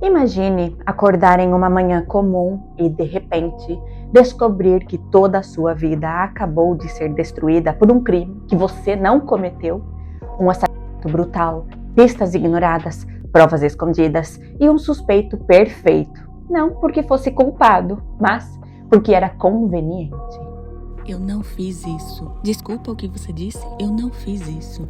Imagine acordar em uma manhã comum e, de repente, descobrir que toda a sua vida acabou de ser destruída por um crime que você não cometeu, um assassinato brutal, pistas ignoradas, provas escondidas e um suspeito perfeito. Não porque fosse culpado, mas porque era conveniente. Eu não fiz isso. Desculpa o que você disse, eu não fiz isso.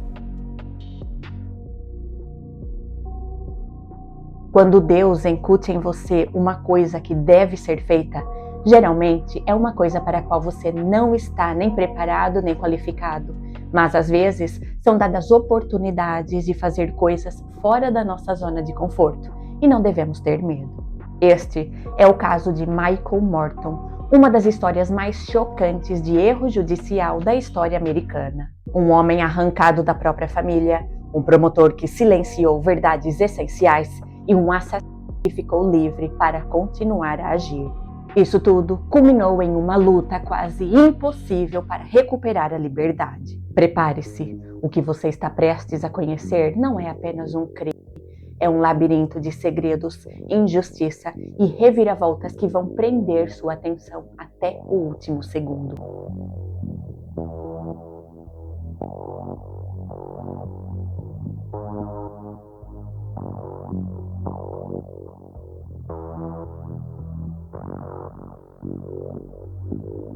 Quando Deus incute em você uma coisa que deve ser feita, geralmente é uma coisa para a qual você não está nem preparado nem qualificado, mas às vezes são dadas oportunidades de fazer coisas fora da nossa zona de conforto e não devemos ter medo. Este é o caso de Michael Morton, uma das histórias mais chocantes de erro judicial da história americana. Um homem arrancado da própria família, um promotor que silenciou verdades essenciais e um assassino que ficou livre para continuar a agir. Isso tudo culminou em uma luta quase impossível para recuperar a liberdade. Prepare-se, o que você está prestes a conhecer não é apenas um crime, é um labirinto de segredos, injustiça e reviravoltas que vão prender sua atenção até o último segundo.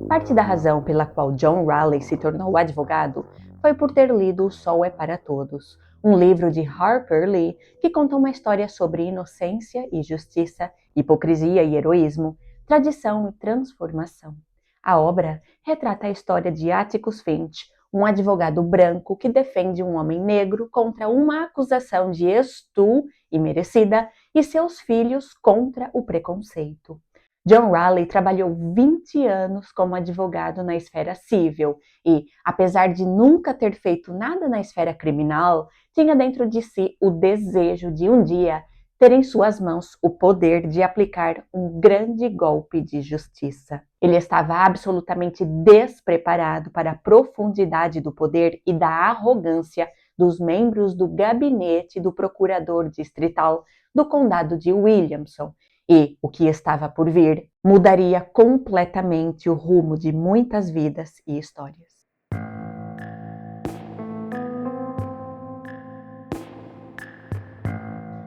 Parte da razão pela qual John Raleigh se tornou advogado foi por ter lido O Sol é para Todos, um livro de Harper Lee que conta uma história sobre inocência e justiça, hipocrisia e heroísmo, tradição e transformação. A obra retrata a história de Atticus Finch, um advogado branco que defende um homem negro contra uma acusação de estupro imerecida e seus filhos contra o preconceito. John Raleigh trabalhou 20 anos como advogado na esfera civil e, apesar de nunca ter feito nada na esfera criminal, tinha dentro de si o desejo de um dia ter em suas mãos o poder de aplicar um grande golpe de justiça. Ele estava absolutamente despreparado para a profundidade do poder e da arrogância dos membros do gabinete do procurador distrital do condado de Williamson. E o que estava por vir mudaria completamente o rumo de muitas vidas e histórias.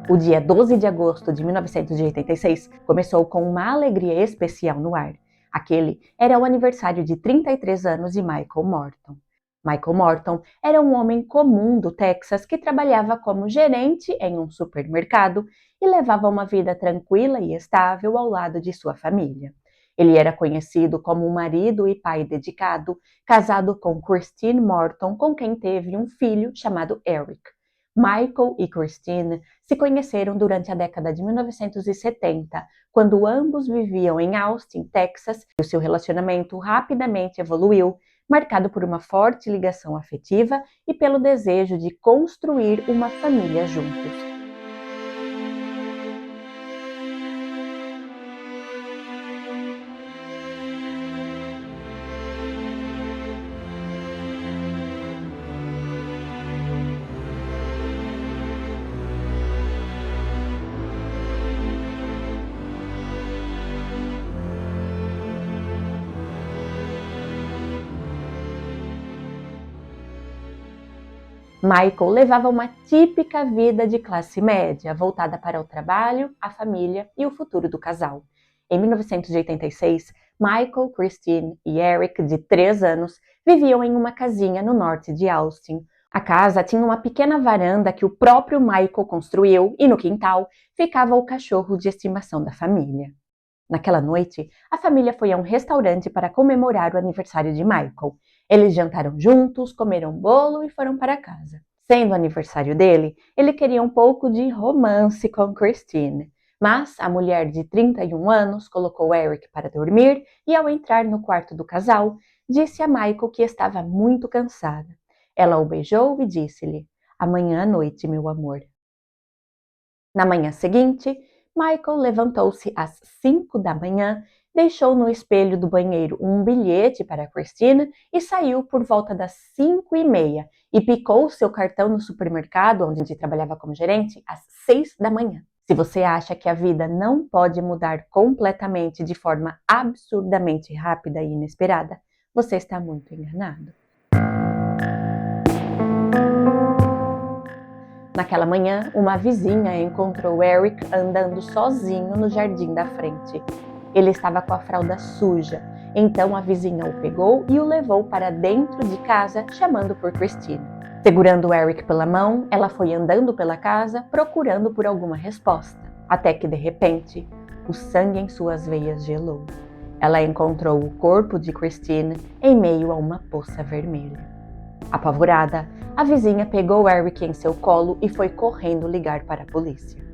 O dia 12 de agosto de 1986 começou com uma alegria especial no ar. Aquele era o aniversário de 33 anos de Michael Morton. Michael Morton era um homem comum do Texas que trabalhava como gerente em um supermercado e levava uma vida tranquila e estável ao lado de sua família. Ele era conhecido como um marido e pai dedicado, casado com Christine Morton, com quem teve um filho chamado Eric. Michael e Christine se conheceram durante a década de 1970, quando ambos viviam em Austin, Texas, e o seu relacionamento rapidamente evoluiu, marcado por uma forte ligação afetiva e pelo desejo de construir uma família juntos. Michael levava uma típica vida de classe média, voltada para o trabalho, a família e o futuro do casal. Em 1986, Michael, Christine e Eric, de 3 anos, viviam em uma casinha no norte de Austin. A casa tinha uma pequena varanda que o próprio Michael construiu e no quintal ficava o cachorro de estimação da família. Naquela noite, a família foi a um restaurante para comemorar o aniversário de Michael. Eles jantaram juntos, comeram bolo e foram para casa. Sendo o aniversário dele, ele queria um pouco de romance com Christine. Mas a mulher de 31 anos colocou Eric para dormir e, ao entrar no quarto do casal, disse a Michael que estava muito cansada. Ela o beijou e disse-lhe: "Amanhã à noite, meu amor." Na manhã seguinte, Michael levantou-se às 5 da manhã, deixou no espelho do banheiro um bilhete para Christine e saiu por volta das 5h30 e picou seu cartão no supermercado onde trabalhava como gerente às 6 da manhã. Se você acha que a vida não pode mudar completamente de forma absurdamente rápida e inesperada, você está muito enganado. Naquela manhã, uma vizinha encontrou Eric andando sozinho no jardim da frente. Ele estava com a fralda suja, então a vizinha o pegou e o levou para dentro de casa, chamando por Christine. Segurando Eric pela mão, ela foi andando pela casa, procurando por alguma resposta, até que de repente, o sangue em suas veias gelou. Ela encontrou o corpo de Christine em meio a uma poça vermelha. Apavorada, a vizinha pegou Eric em seu colo e foi correndo ligar para a polícia.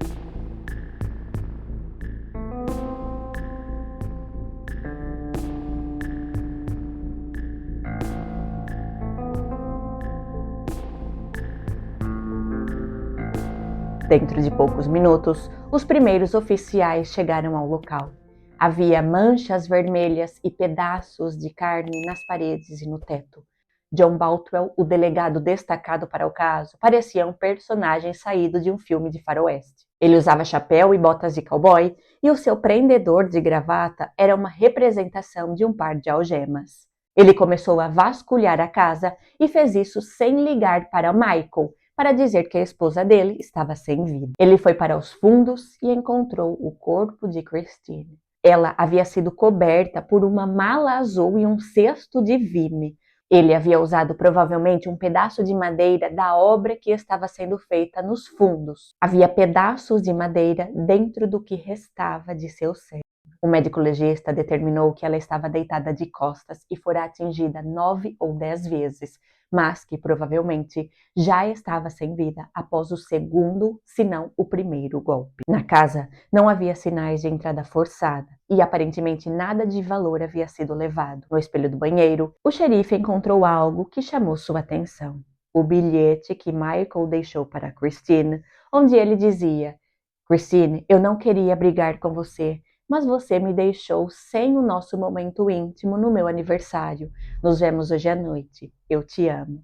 Dentro de poucos minutos, os primeiros oficiais chegaram ao local. Havia manchas vermelhas e pedaços de carne nas paredes e no teto. John Boutwell, o delegado destacado para o caso, parecia um personagem saído de um filme de faroeste. Ele usava chapéu e botas de cowboy, e o seu prendedor de gravata era uma representação de um par de algemas. Ele começou a vasculhar a casa e fez isso sem ligar para Michael, para dizer que a esposa dele estava sem vida. Ele foi para os fundos e encontrou o corpo de Christine. Ela havia sido coberta por uma mala azul e um cesto de vime. Ele havia usado provavelmente um pedaço de madeira da obra que estava sendo feita nos fundos. Havia pedaços de madeira dentro do que restava de seu cérebro. O médico legista determinou que ela estava deitada de costas e fora atingida 9 ou 10 vezes, mas que provavelmente já estava sem vida após o segundo, se não o primeiro golpe. Na casa não havia sinais de entrada forçada e aparentemente nada de valor havia sido levado. No espelho do banheiro, o xerife encontrou algo que chamou sua atenção. O bilhete que Michael deixou para Christine, onde ele dizia: "Christine, eu não queria brigar com você, mas você me deixou sem o nosso momento íntimo no meu aniversário. Nos vemos hoje à noite. Eu te amo."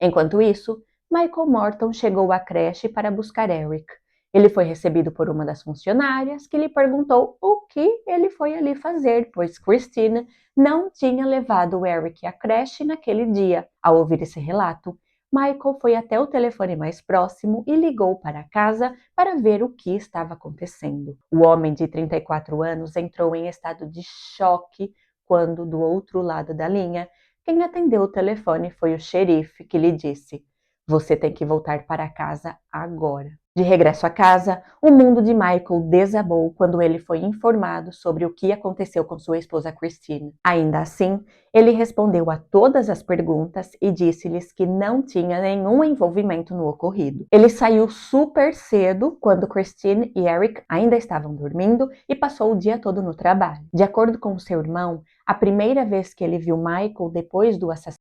Enquanto isso, Michael Morton chegou à creche para buscar Eric. Ele foi recebido por uma das funcionárias, que lhe perguntou o que ele foi ali fazer, pois Christine não tinha levado Eric à creche naquele dia. Ao ouvir esse relato, Michael foi até o telefone mais próximo e ligou para casa para ver o que estava acontecendo. O homem de 34 anos entrou em estado de choque quando, do outro lado da linha, quem atendeu o telefone foi o xerife, que lhe disse: "Você tem que voltar para casa agora." De regresso à casa, o mundo de Michael desabou quando ele foi informado sobre o que aconteceu com sua esposa Christine. Ainda assim, ele respondeu a todas as perguntas e disse-lhes que não tinha nenhum envolvimento no ocorrido. Ele saiu super cedo quando Christine e Eric ainda estavam dormindo e passou o dia todo no trabalho. De acordo com seu irmão, a primeira vez que ele viu Michael depois do assassinato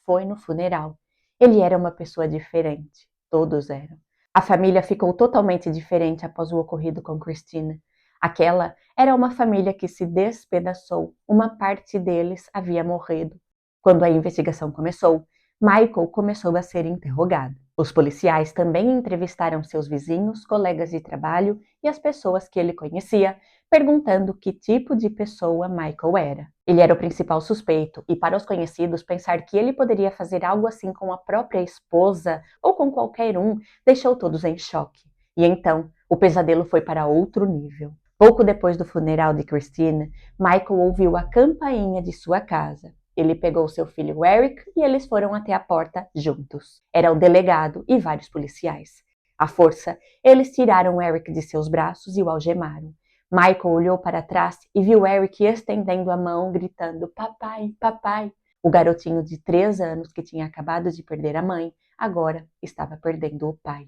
foi no funeral. Ele era uma pessoa diferente. Todos eram. A família ficou totalmente diferente após o ocorrido com Christine. Aquela era uma família que se despedaçou. Uma parte deles havia morrido. Quando a investigação começou, Michael começou a ser interrogado. Os policiais também entrevistaram seus vizinhos, colegas de trabalho e as pessoas que ele conhecia, perguntando que tipo de pessoa Michael era. Ele era o principal suspeito e, para os conhecidos, pensar que ele poderia fazer algo assim com a própria esposa ou com qualquer um deixou todos em choque. E então, o pesadelo foi para outro nível. Pouco depois do funeral de Christine, Michael ouviu a campainha de sua casa. Ele pegou seu filho Eric e eles foram até a porta juntos. Era o delegado e vários policiais. À força, eles tiraram Eric de seus braços e o algemaram. Michael olhou para trás e viu Eric estendendo a mão, gritando: "Papai, papai!" O garotinho de 3 anos, que tinha acabado de perder a mãe, agora estava perdendo o pai.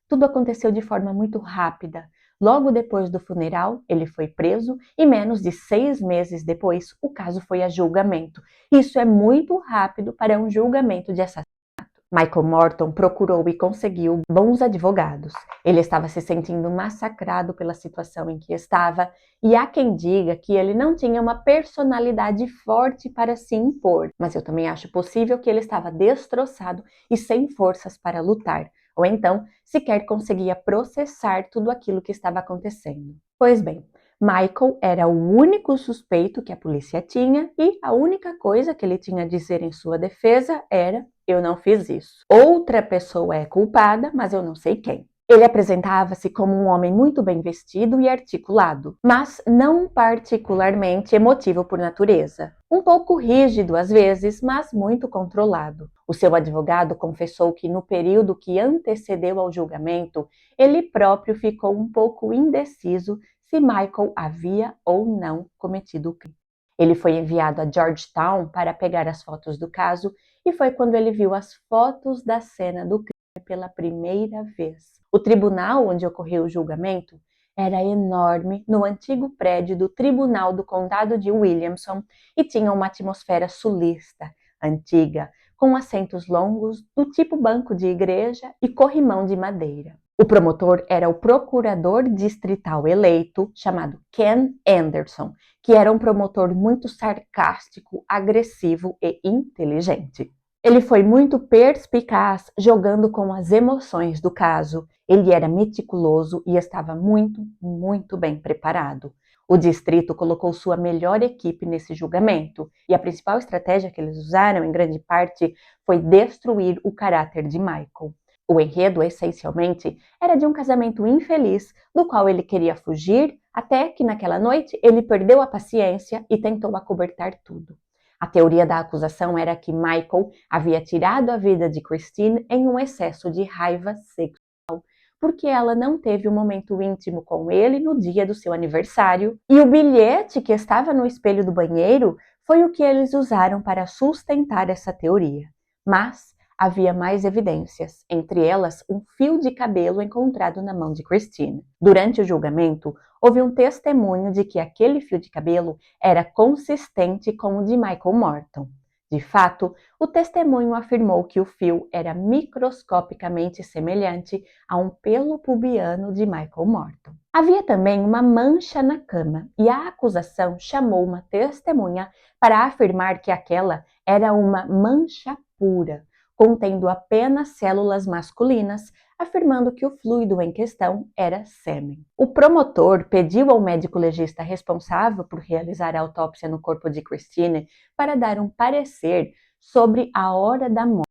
Tudo aconteceu de forma muito rápida. Logo depois do funeral, ele foi preso e menos de 6 meses depois, o caso foi a julgamento. Isso é muito rápido para um julgamento de assassinato. Michael Morton procurou e conseguiu bons advogados. Ele estava se sentindo massacrado pela situação em que estava, e há quem diga que ele não tinha uma personalidade forte para se impor, mas eu também acho possível que ele estava destroçado e sem forças para lutar, ou então sequer conseguia processar tudo aquilo que estava acontecendo. Pois bem, Michael era o único suspeito que a polícia tinha e a única coisa que ele tinha a dizer em sua defesa era: eu não fiz isso. Outra pessoa é culpada, mas eu não sei quem. Ele apresentava-se como um homem muito bem vestido e articulado, mas não particularmente emotivo por natureza. Um pouco rígido às vezes, mas muito controlado. O seu advogado confessou que no período que antecedeu ao julgamento, ele próprio ficou um pouco indeciso se Michael havia ou não cometido o crime. Ele foi enviado a Georgetown para pegar as fotos do caso e foi quando ele viu as fotos da cena do crime pela primeira vez. O tribunal onde ocorreu o julgamento era enorme no antigo prédio do Tribunal do Condado de Williamson e tinha uma atmosfera sulista, antiga, com assentos longos do tipo banco de igreja e corrimão de madeira. O promotor era o procurador distrital eleito, chamado Ken Anderson, que era um promotor muito sarcástico, agressivo e inteligente. Ele foi muito perspicaz jogando com as emoções do caso. Ele era meticuloso e estava muito bem preparado. O distrito colocou sua melhor equipe nesse julgamento e a principal estratégia que eles usaram, em grande parte, foi destruir o caráter de Michael. O enredo, essencialmente, era de um casamento infeliz, do qual ele queria fugir, até que naquela noite ele perdeu a paciência e tentou acobertar tudo. A teoria da acusação era que Michael havia tirado a vida de Christine em um excesso de raiva sexual, porque ela não teve um momento íntimo com ele no dia do seu aniversário, e o bilhete que estava no espelho do banheiro foi o que eles usaram para sustentar essa teoria. Mas havia mais evidências, entre elas um fio de cabelo encontrado na mão de Christine. Durante o julgamento, houve um testemunho de que aquele fio de cabelo era consistente com o de Michael Morton. De fato, o testemunho afirmou que o fio era microscopicamente semelhante a um pelo pubiano de Michael Morton. Havia também uma mancha na cama e a acusação chamou uma testemunha para afirmar que aquela era uma mancha pura, contendo apenas células masculinas, afirmando que o fluido em questão era sêmen. O promotor pediu ao médico legista responsável por realizar a autópsia no corpo de Christine para dar um parecer sobre a hora da morte.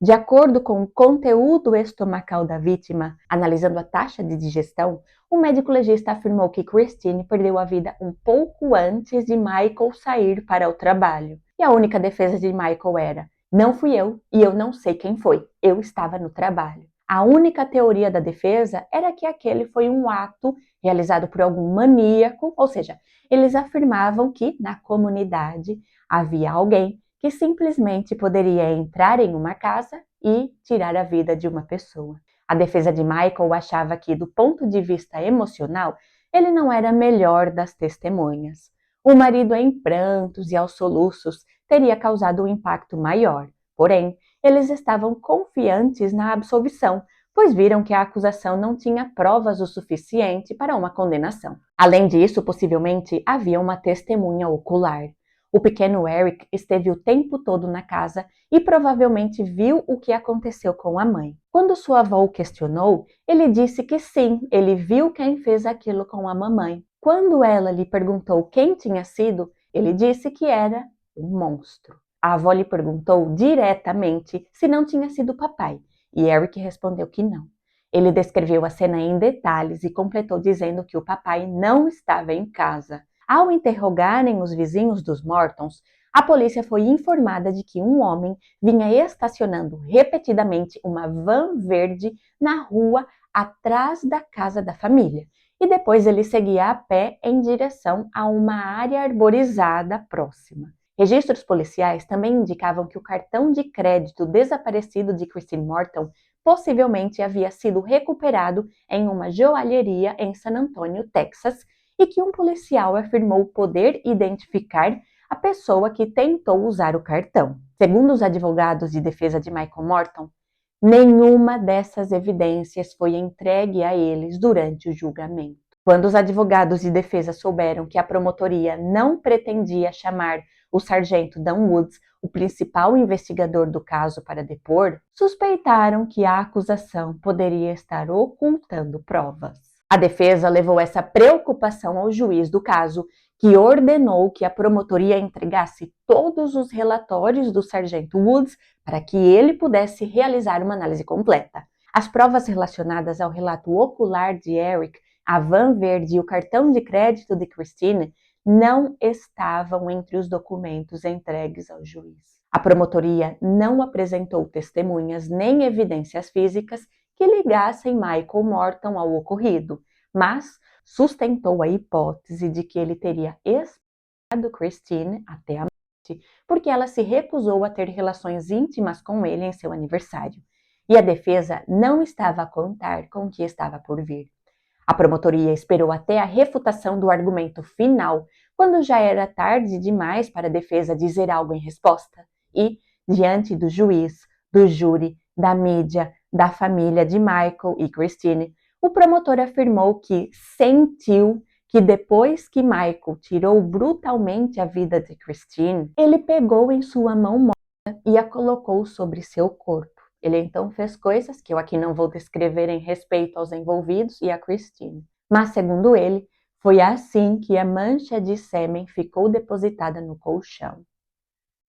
De acordo com o conteúdo estomacal da vítima, analisando a taxa de digestão, o médico legista afirmou que Christine perdeu a vida um pouco antes de Michael sair para o trabalho. E a única defesa de Michael era: não fui eu e eu não sei quem foi, eu estava no trabalho. A única teoria da defesa era que aquele foi um ato realizado por algum maníaco, ou seja, eles afirmavam que na comunidade havia alguém que simplesmente poderia entrar em uma casa e tirar a vida de uma pessoa. A defesa de Michael achava que, do ponto de vista emocional, ele não era a melhor das testemunhas. O marido em prantos e aos soluços teria causado um impacto maior. Porém, eles estavam confiantes na absolvição, pois viram que a acusação não tinha provas o suficiente para uma condenação. Além disso, possivelmente havia uma testemunha ocular. O pequeno Eric esteve o tempo todo na casa e provavelmente viu o que aconteceu com a mãe. Quando sua avó o questionou, ele disse que sim, ele viu quem fez aquilo com a mamãe. Quando ela lhe perguntou quem tinha sido, ele disse que era um monstro. A avó lhe perguntou diretamente se não tinha sido o papai, e Eric respondeu que não. Ele descreveu a cena em detalhes e completou dizendo que o papai não estava em casa. Ao interrogarem os vizinhos dos Mortons, a polícia foi informada de que um homem vinha estacionando repetidamente uma van verde na rua atrás da casa da família, e depois ele seguia a pé em direção a uma área arborizada próxima. Registros policiais também indicavam que o cartão de crédito desaparecido de Christine Morton possivelmente havia sido recuperado em uma joalheria em San Antonio, Texas, e que um policial afirmou poder identificar a pessoa que tentou usar o cartão. Segundo os advogados de defesa de Michael Morton, nenhuma dessas evidências foi entregue a eles durante o julgamento. Quando os advogados de defesa souberam que a promotoria não pretendia chamar o sargento Dan Woods, o principal investigador do caso, para depor, suspeitaram que a acusação poderia estar ocultando provas. A defesa levou essa preocupação ao juiz do caso, que ordenou que a promotoria entregasse todos os relatórios do sargento Woods para que ele pudesse realizar uma análise completa. As provas relacionadas ao relato ocular de Eric, a van verde e o cartão de crédito de Christine não estavam entre os documentos entregues ao juiz. A promotoria não apresentou testemunhas nem evidências físicas que ligassem Michael Morton ao ocorrido, mas sustentou a hipótese de que ele teria espiado Christine até a morte, porque ela se recusou a ter relações íntimas com ele em seu aniversário. E a defesa não estava a contar com o que estava por vir. A promotoria esperou até a refutação do argumento final, quando já era tarde demais para a defesa dizer algo em resposta. E, diante do juiz, do júri, da mídia, da família de Michael e Christine, o promotor afirmou que sentiu que depois que Michael tirou brutalmente a vida de Christine, ele pegou em sua mão morta e a colocou sobre seu corpo. Ele então fez coisas que eu aqui não vou descrever em respeito aos envolvidos e a Christine. Mas, segundo ele, foi assim que a mancha de sêmen ficou depositada no colchão.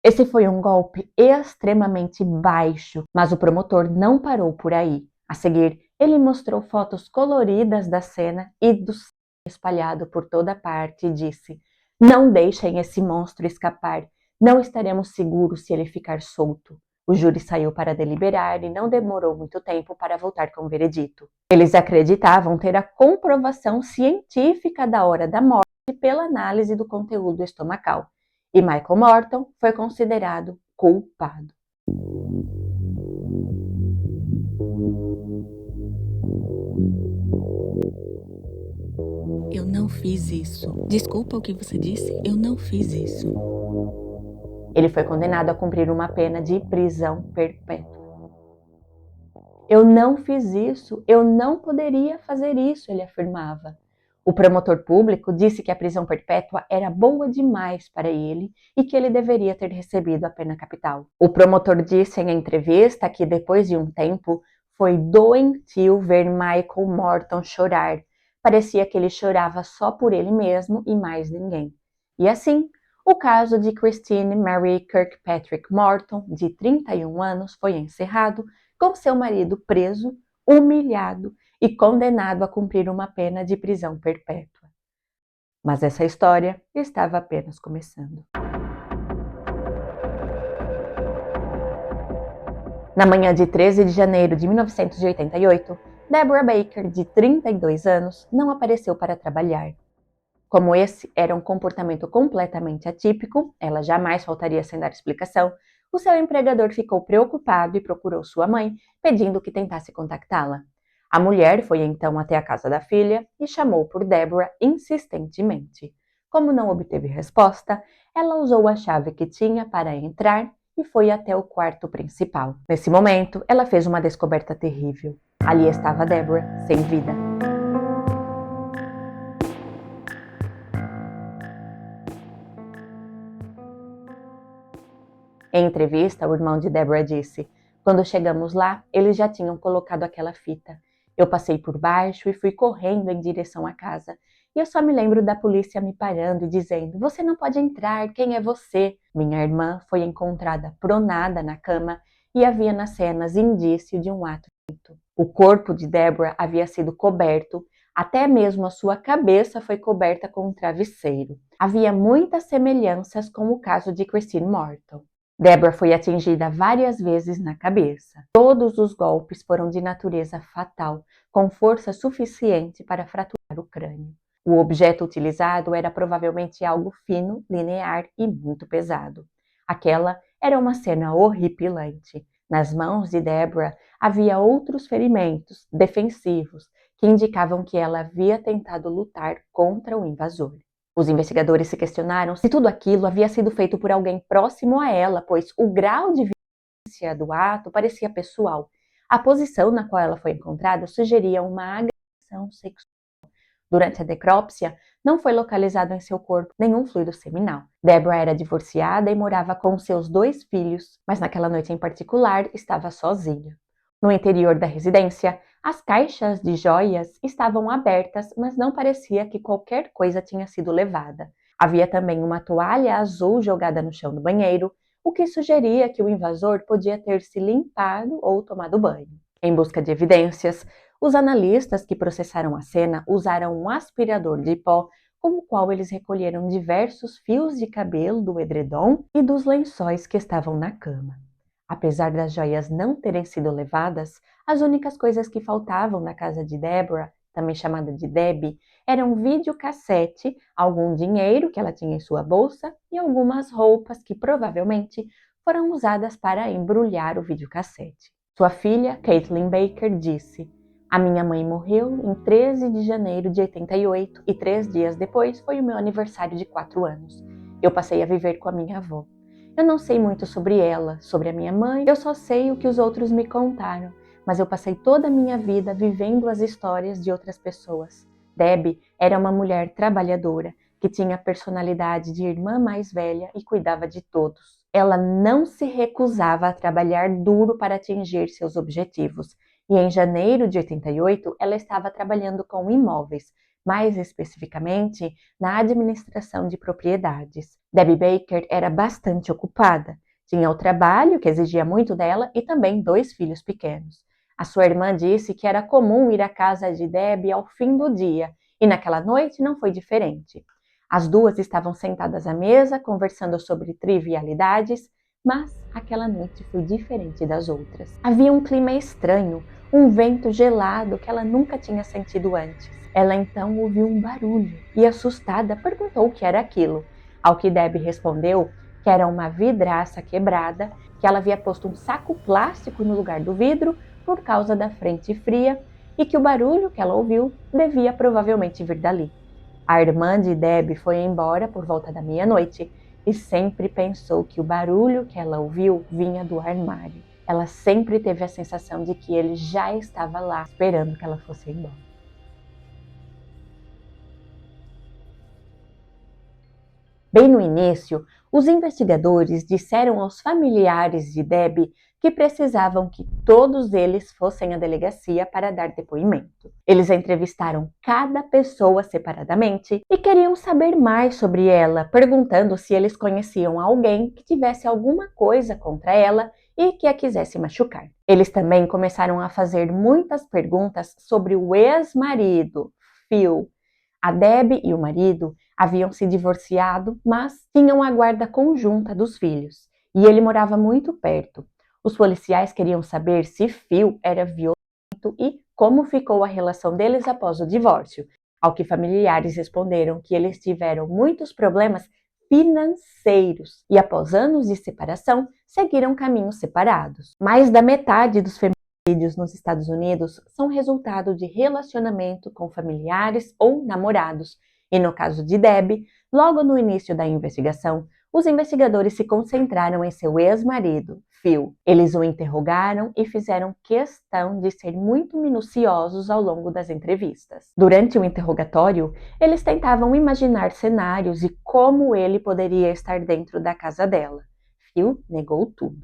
Esse foi um golpe extremamente baixo, mas o promotor não parou por aí. A seguir, ele mostrou fotos coloridas da cena e do sangue espalhado por toda parte e disse: "Não deixem esse monstro escapar. Não estaremos seguros se ele ficar solto." O júri saiu para deliberar e não demorou muito tempo para voltar com o veredito. Eles acreditavam ter a comprovação científica da hora da morte pela análise do conteúdo estomacal. E Michael Morton foi considerado culpado. Eu não fiz isso. Desculpa o que você disse, eu não fiz isso. Ele foi condenado a cumprir uma pena de prisão perpétua. Eu não fiz isso, eu não poderia fazer isso, ele afirmava. O promotor público disse que a prisão perpétua era boa demais para ele e que ele deveria ter recebido a pena capital. O promotor disse em entrevista que depois de um tempo foi doentio ver Michael Morton chorar. Parecia que ele chorava só por ele mesmo e mais ninguém. E assim, o caso de Christine Marie Kirkpatrick Morton, de 31 anos, foi encerrado, com seu marido preso, humilhado e condenado a cumprir uma pena de prisão perpétua. Mas essa história estava apenas começando. Na manhã de 13 de janeiro de 1988, Deborah Baker, de 32 anos, não apareceu para trabalhar. Como esse era um comportamento completamente atípico, ela jamais faltaria sem dar explicação, o seu empregador ficou preocupado e procurou sua mãe, pedindo que tentasse contactá-la. A mulher foi então até a casa da filha e chamou por Deborah insistentemente. Como não obteve resposta, ela usou a chave que tinha para entrar e foi até o quarto principal. Nesse momento, ela fez uma descoberta terrível. Ali estava Deborah, sem vida. Em entrevista, o irmão de Deborah disse: "Quando chegamos lá, eles já tinham colocado aquela fita. Eu passei por baixo e fui correndo em direção à casa. E eu só me lembro da polícia me parando e dizendo: 'Você não pode entrar, quem é você?' Minha irmã foi encontrada pronada na cama e havia nas cenas indício de um ato violento. O corpo de Deborah havia sido coberto, até mesmo a sua cabeça foi coberta com um travesseiro. Havia muitas semelhanças com o caso de Christine Morton. Deborah foi atingida várias vezes na cabeça. Todos os golpes foram de natureza fatal, com força suficiente para fraturar o crânio. O objeto utilizado era provavelmente algo fino, linear e muito pesado. Aquela era uma cena horripilante. Nas mãos de Deborah havia outros ferimentos defensivos que indicavam que ela havia tentado lutar contra o invasor. Os investigadores se questionaram se tudo aquilo havia sido feito por alguém próximo a ela, pois o grau de violência do ato parecia pessoal. A posição na qual ela foi encontrada sugeria uma agressão sexual. Durante a necrópsia, não foi localizado em seu corpo nenhum fluido seminal. Deborah era divorciada e morava com seus 2 filhos, mas naquela noite em particular estava sozinha. No interior da residência, as caixas de joias estavam abertas, mas não parecia que qualquer coisa tinha sido levada. Havia também uma toalha azul jogada no chão do banheiro, o que sugeria que o invasor podia ter se limpado ou tomado banho. Em busca de evidências, os analistas que processaram a cena usaram um aspirador de pó, com o qual eles recolheram diversos fios de cabelo do edredom e dos lençóis que estavam na cama. Apesar das joias não terem sido levadas, as únicas coisas que faltavam na casa de Deborah, também chamada de Debbie, eram um videocassete, algum dinheiro que ela tinha em sua bolsa e algumas roupas que provavelmente foram usadas para embrulhar o videocassete. Sua filha, Caitlin Baker, disse: "A minha mãe morreu em 13 de janeiro de 88 e 3 dias depois foi o meu aniversário de 4 anos. Eu passei a viver com a minha avó. Eu não sei muito sobre ela, sobre a minha mãe, eu só sei o que os outros me contaram, mas eu passei toda a minha vida vivendo as histórias de outras pessoas. Debbie era uma mulher trabalhadora, que tinha a personalidade de irmã mais velha e cuidava de todos. Ela não se recusava a trabalhar duro para atingir seus objetivos, e em janeiro de 88 ela estava trabalhando com imóveis, mais especificamente na administração de propriedades. Debbie Baker era bastante ocupada. Tinha o trabalho, que exigia muito dela, e também 2 filhos pequenos. A sua irmã disse que era comum ir à casa de Debbie ao fim do dia, e naquela noite não foi diferente. As duas estavam sentadas à mesa, conversando sobre trivialidades, mas aquela noite foi diferente das outras. Havia um clima estranho, um vento gelado que ela nunca tinha sentido antes. Ela então ouviu um barulho e, assustada, perguntou o que era aquilo. Ao que Debbie respondeu que era uma vidraça quebrada, que ela havia posto um saco plástico no lugar do vidro por causa da frente fria e que o barulho que ela ouviu devia provavelmente vir dali. A irmã de Debbie foi embora por volta da meia-noite e sempre pensou que o barulho que ela ouviu vinha do armário. Ela sempre teve a sensação de que ele já estava lá esperando que ela fosse embora. Bem no início, os investigadores disseram aos familiares de Debbie que precisavam que todos eles fossem à delegacia para dar depoimento. Eles entrevistaram cada pessoa separadamente e queriam saber mais sobre ela, perguntando se eles conheciam alguém que tivesse alguma coisa contra ela e que a quisesse machucar. Eles também começaram a fazer muitas perguntas sobre o ex-marido, Phil. A Debbie e o marido haviam se divorciado, mas tinham a guarda conjunta dos filhos, e ele morava muito perto. Os policiais queriam saber se Phil era violento e como ficou a relação deles após o divórcio, ao que familiares responderam que eles tiveram muitos problemas financeiros e, após anos de separação, seguiram caminhos separados. Mais da metade dos feminicídios nos Estados Unidos são resultado de relacionamento com familiares ou namorados, e no caso de Debbie, logo no início da investigação, os investigadores se concentraram em seu ex-marido, Phil. Eles o interrogaram e fizeram questão de ser muito minuciosos ao longo das entrevistas. Durante o interrogatório, eles tentavam imaginar cenários e como ele poderia estar dentro da casa dela. Phil negou tudo.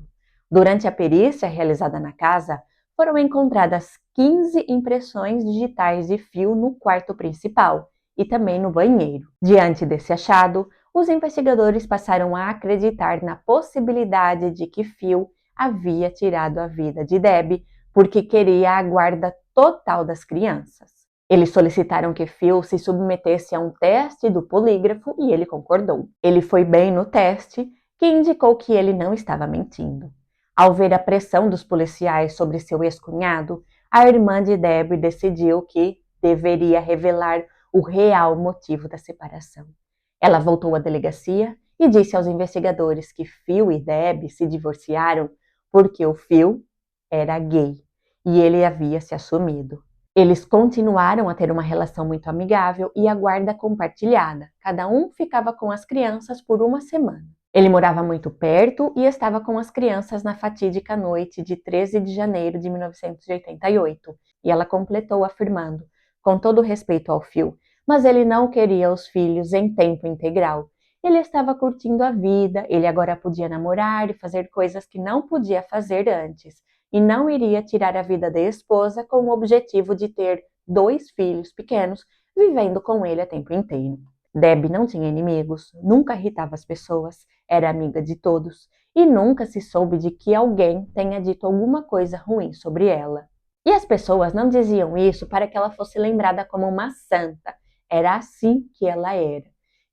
Durante a perícia realizada na casa, foram encontradas 15 impressões digitais de Phil no quarto principal e também no banheiro. Diante desse achado, os investigadores passaram a acreditar na possibilidade de que Phil havia tirado a vida de Debbie porque queria a guarda total das crianças. Eles solicitaram que Phil se submetesse a um teste do polígrafo e ele concordou. Ele foi bem no teste, que indicou que ele não estava mentindo. Ao ver a pressão dos policiais sobre seu ex-cunhado, a irmã de Debbie decidiu que deveria revelar o real motivo da separação. Ela voltou à delegacia e disse aos investigadores que Phil e Debbie se divorciaram porque o Phil era gay e ele havia se assumido. Eles continuaram a ter uma relação muito amigável e a guarda compartilhada. Cada um ficava com as crianças por uma semana. Ele morava muito perto e estava com as crianças na fatídica noite de 13 de janeiro de 1988. E ela completou afirmando: "Com todo respeito ao Phil, Mas ele não queria os filhos em tempo integral. Ele estava curtindo a vida, ele agora podia namorar e fazer coisas que não podia fazer antes, e não iria tirar a vida da esposa com o objetivo de ter 2 filhos pequenos vivendo com ele a tempo inteiro. Debbie não tinha inimigos, nunca irritava as pessoas, era amiga de todos e nunca se soube de que alguém tenha dito alguma coisa ruim sobre ela. E as pessoas não diziam isso para que ela fosse lembrada como uma santa. Era assim que ela era.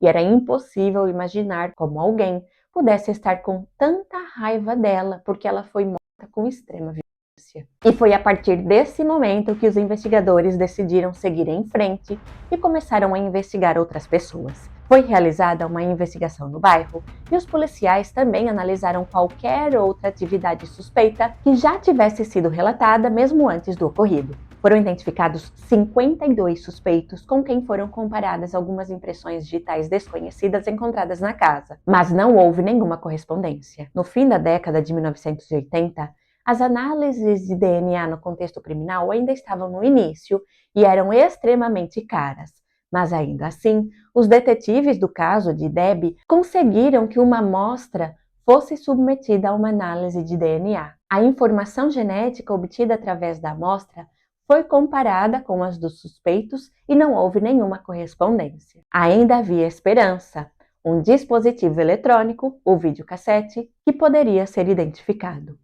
E era impossível imaginar como alguém pudesse estar com tanta raiva dela porque ela foi morta com extrema violência. E foi a partir desse momento que os investigadores decidiram seguir em frente e começaram a investigar outras pessoas. Foi realizada uma investigação no bairro e os policiais também analisaram qualquer outra atividade suspeita que já tivesse sido relatada mesmo antes do ocorrido. Foram identificados 52 suspeitos com quem foram comparadas algumas impressões digitais desconhecidas encontradas na casa, mas não houve nenhuma correspondência. No fim da década de 1980, as análises de DNA no contexto criminal ainda estavam no início e eram extremamente caras. Mas ainda assim, os detetives do caso de Debbie conseguiram que uma amostra fosse submetida a uma análise de DNA. A informação genética obtida através da amostra foi comparada com as dos suspeitos e não houve nenhuma correspondência. Ainda havia esperança, um dispositivo eletrônico, o videocassete, que poderia ser identificado.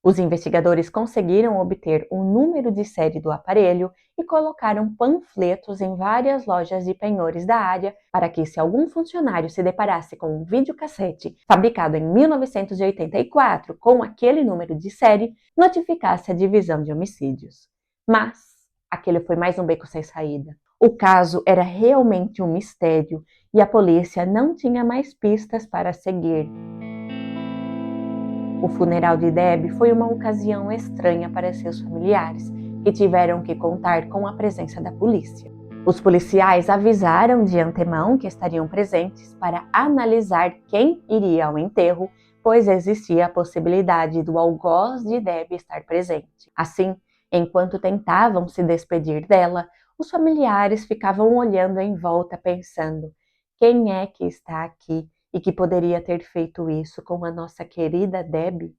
Os investigadores conseguiram obter o número de série do aparelho e colocaram panfletos em várias lojas de penhores da área para que, se algum funcionário se deparasse com um videocassete fabricado em 1984 com aquele número de série, notificasse a divisão de homicídios. Mas aquele foi mais um beco sem saída. O caso era realmente um mistério e a polícia não tinha mais pistas para seguir. O funeral de Debbie foi uma ocasião estranha para seus familiares, que tiveram que contar com a presença da polícia. Os policiais avisaram de antemão que estariam presentes para analisar quem iria ao enterro, pois existia a possibilidade do algoz de Debbie estar presente. Assim, enquanto tentavam se despedir dela, os familiares ficavam olhando em volta pensando: quem é que está aqui e que poderia ter feito isso com a nossa querida Debbie?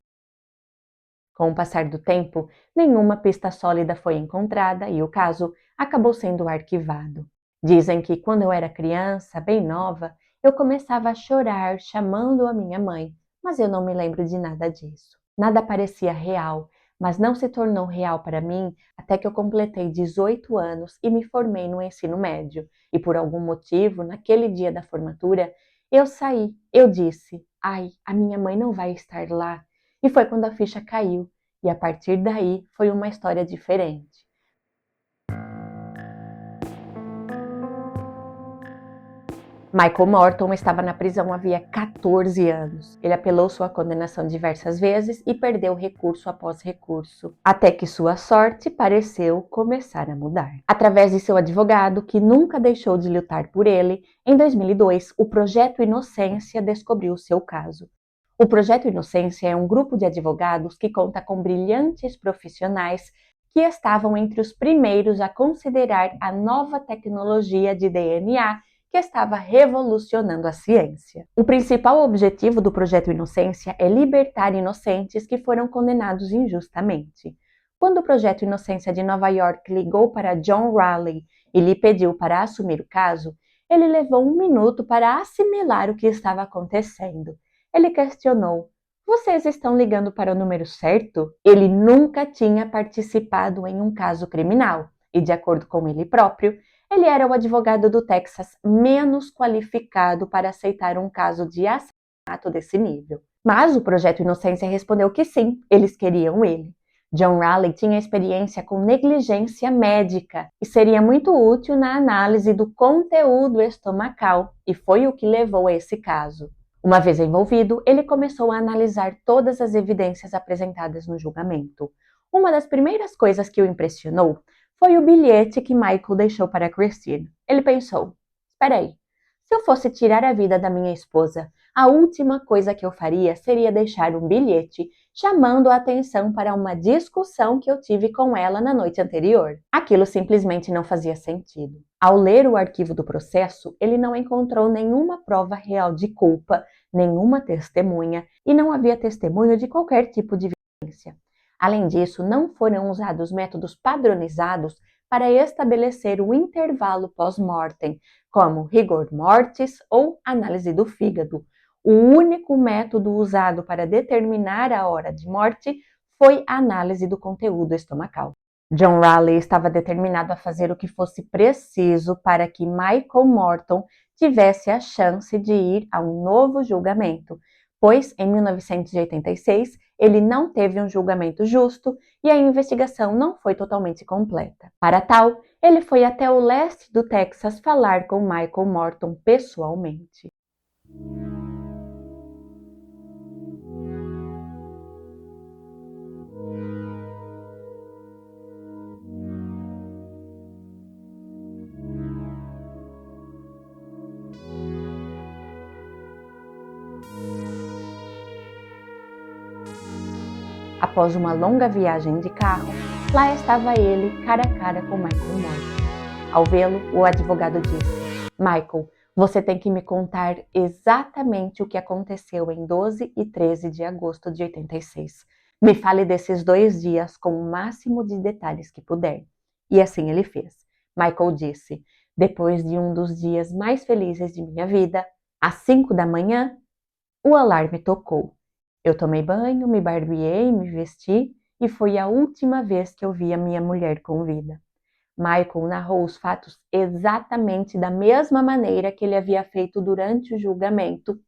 Com o passar do tempo, nenhuma pista sólida foi encontrada e o caso acabou sendo arquivado. Dizem que quando eu era criança, bem nova, eu começava a chorar chamando a minha mãe, mas eu não me lembro de nada disso. Nada parecia real, mas não se tornou real para mim até que eu completei 18 anos e me formei no ensino médio. E por algum motivo, naquele dia da formatura, eu saí, eu disse: ai, a minha mãe não vai estar lá. E foi quando a ficha caiu, e a partir daí foi uma história diferente. Michael Morton estava na prisão havia 14 anos. Ele apelou sua condenação diversas vezes e perdeu recurso após recurso, até que sua sorte pareceu começar a mudar. Através de seu advogado, que nunca deixou de lutar por ele, em 2002, o Projeto Inocência descobriu seu caso. O Projeto Inocência é um grupo de advogados que conta com brilhantes profissionais que estavam entre os primeiros a considerar a nova tecnologia de DNA que estava revolucionando a ciência. O principal objetivo do Projeto Inocência é libertar inocentes que foram condenados injustamente. Quando o Projeto Inocência de Nova York ligou para John Raleigh e lhe pediu para assumir o caso, ele levou 1 minuto para assimilar o que estava acontecendo. Ele questionou: vocês estão ligando para o número certo? Ele nunca tinha participado em um caso criminal e, de acordo com ele próprio, ele era o advogado do Texas menos qualificado para aceitar um caso de assassinato desse nível. Mas o Projeto Inocência respondeu que sim, eles queriam ele. John Raleigh tinha experiência com negligência médica e seria muito útil na análise do conteúdo estomacal, e foi o que levou a esse caso. Uma vez envolvido, ele começou a analisar todas as evidências apresentadas no julgamento. Uma das primeiras coisas que o impressionou foi o bilhete que Michael deixou para Christine. Ele pensou: espera aí, se eu fosse tirar a vida da minha esposa, a última coisa que eu faria seria deixar um bilhete chamando a atenção para uma discussão que eu tive com ela na noite anterior. Aquilo simplesmente não fazia sentido. Ao ler o arquivo do processo, ele não encontrou nenhuma prova real de culpa, nenhuma testemunha e não havia testemunho de qualquer tipo de violência. Além disso, não foram usados métodos padronizados para estabelecer o intervalo pós-mortem, como rigor mortis ou análise do fígado. O único método usado para determinar a hora de morte foi a análise do conteúdo estomacal. John Raleigh estava determinado a fazer o que fosse preciso para que Michael Morton tivesse a chance de ir a um novo julgamento, pois em 1986 ele não teve um julgamento justo e a investigação não foi totalmente completa. Para tal, ele foi até o leste do Texas falar com Michael Morton pessoalmente. Após uma longa viagem de carro, lá estava ele cara a cara com Michael Morton. Ao vê-lo, o advogado disse: Michael, você tem que me contar exatamente o que aconteceu em 12 e 13 de agosto de 86. Me fale desses 2 dias com o máximo de detalhes que puder. E assim ele fez. Michael disse: depois de um dos dias mais felizes de minha vida, às 5 da manhã, o alarme tocou. Eu tomei banho, me barbeei, me vesti e foi a última vez que eu vi a minha mulher com vida. Michael narrou os fatos exatamente da mesma maneira que ele havia feito durante o julgamento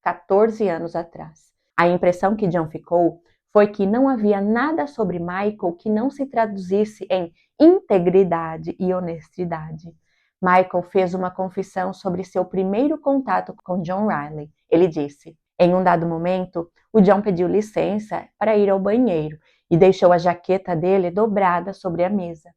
14 anos atrás. A impressão que John ficou foi que não havia nada sobre Michael que não se traduzisse em integridade e honestidade. Michael fez uma confissão sobre seu primeiro contato com John Raleigh. Ele disse: em um dado momento, o John pediu licença para ir ao banheiro e deixou a jaqueta dele dobrada sobre a mesa.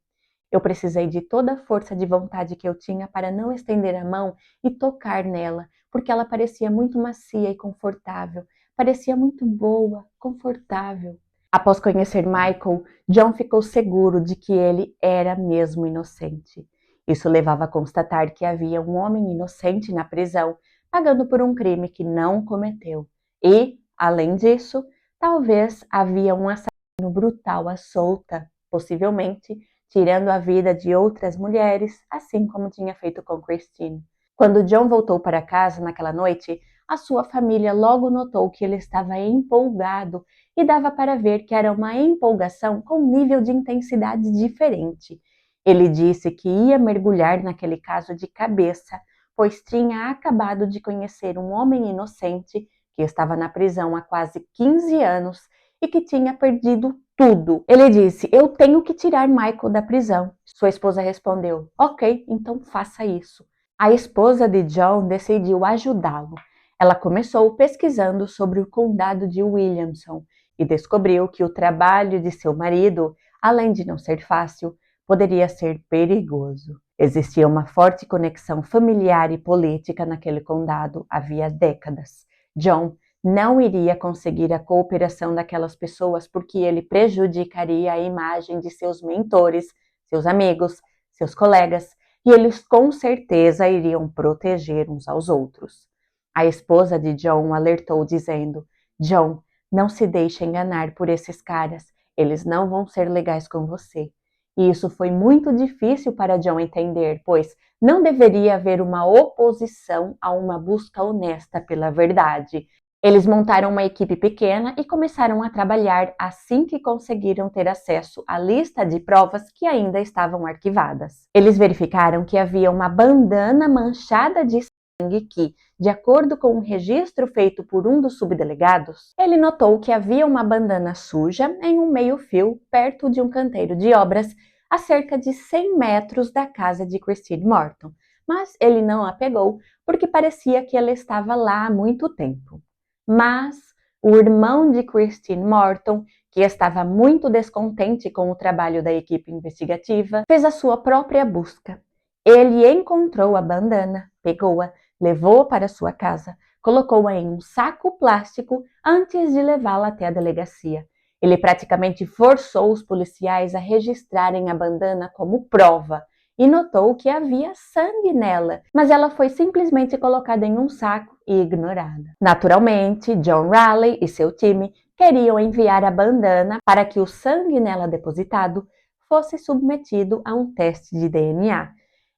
Eu precisei de toda a força de vontade que eu tinha para não estender a mão e tocar nela, porque ela parecia muito macia e confortável. Parecia muito boa, confortável. Após conhecer Michael, John ficou seguro de que ele era mesmo inocente. Isso levava a constatar que havia um homem inocente na prisão, pagando por um crime que não cometeu. E, além disso, talvez havia um assassino brutal à solta, possivelmente tirando a vida de outras mulheres, assim como tinha feito com Christine. Quando John voltou para casa naquela noite, a sua família logo notou que ele estava empolgado e dava para ver que era uma empolgação com um nível de intensidade diferente. Ele disse que ia mergulhar naquele caso de cabeça, pois tinha acabado de conhecer um homem inocente que estava na prisão há quase 15 anos e que tinha perdido tudo. Ele disse: eu tenho que tirar Michael da prisão. Sua esposa respondeu: ok, então faça isso. A esposa de John decidiu ajudá-lo. Ela começou pesquisando sobre o condado de Williamson e descobriu que o trabalho de seu marido, além de não ser fácil, poderia ser perigoso. Existia uma forte conexão familiar e política naquele condado havia décadas. John não iria conseguir a cooperação daquelas pessoas porque ele prejudicaria a imagem de seus mentores, seus amigos, seus colegas, e eles com certeza iriam proteger uns aos outros. A esposa de John alertou dizendo: John, não se deixe enganar por esses caras, eles não vão ser legais com você. E isso foi muito difícil para John entender, pois não deveria haver uma oposição a uma busca honesta pela verdade. Eles montaram uma equipe pequena e começaram a trabalhar assim que conseguiram ter acesso à lista de provas que ainda estavam arquivadas. Eles verificaram que havia uma bandana manchada de sangue que, de acordo com um registro feito por um dos subdelegados, ele notou que havia uma bandana suja em um meio-fio perto de um canteiro de obras a cerca de 100 metros da casa de Christine Morton, mas ele não a pegou porque parecia que ela estava lá há muito tempo. Mas o irmão de Christine Morton, que estava muito descontente com o trabalho da equipe investigativa, fez a sua própria busca. Ele encontrou a bandana, pegou-a, levou-a para sua casa, colocou-a em um saco plástico antes de levá-la até a delegacia. Ele praticamente forçou os policiais a registrarem a bandana como prova. e notou que havia sangue nela, mas ela foi simplesmente colocada em um saco e ignorada. Naturalmente, John Raleigh e seu time queriam enviar a bandana para que o sangue nela depositado fosse submetido a um teste de DNA.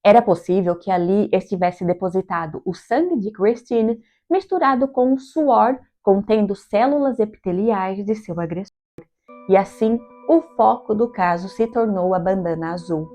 Era possível que ali estivesse depositado o sangue de Christine misturado com o suor contendo células epiteliais de seu agressor. E assim, o foco do caso se tornou a bandana azul,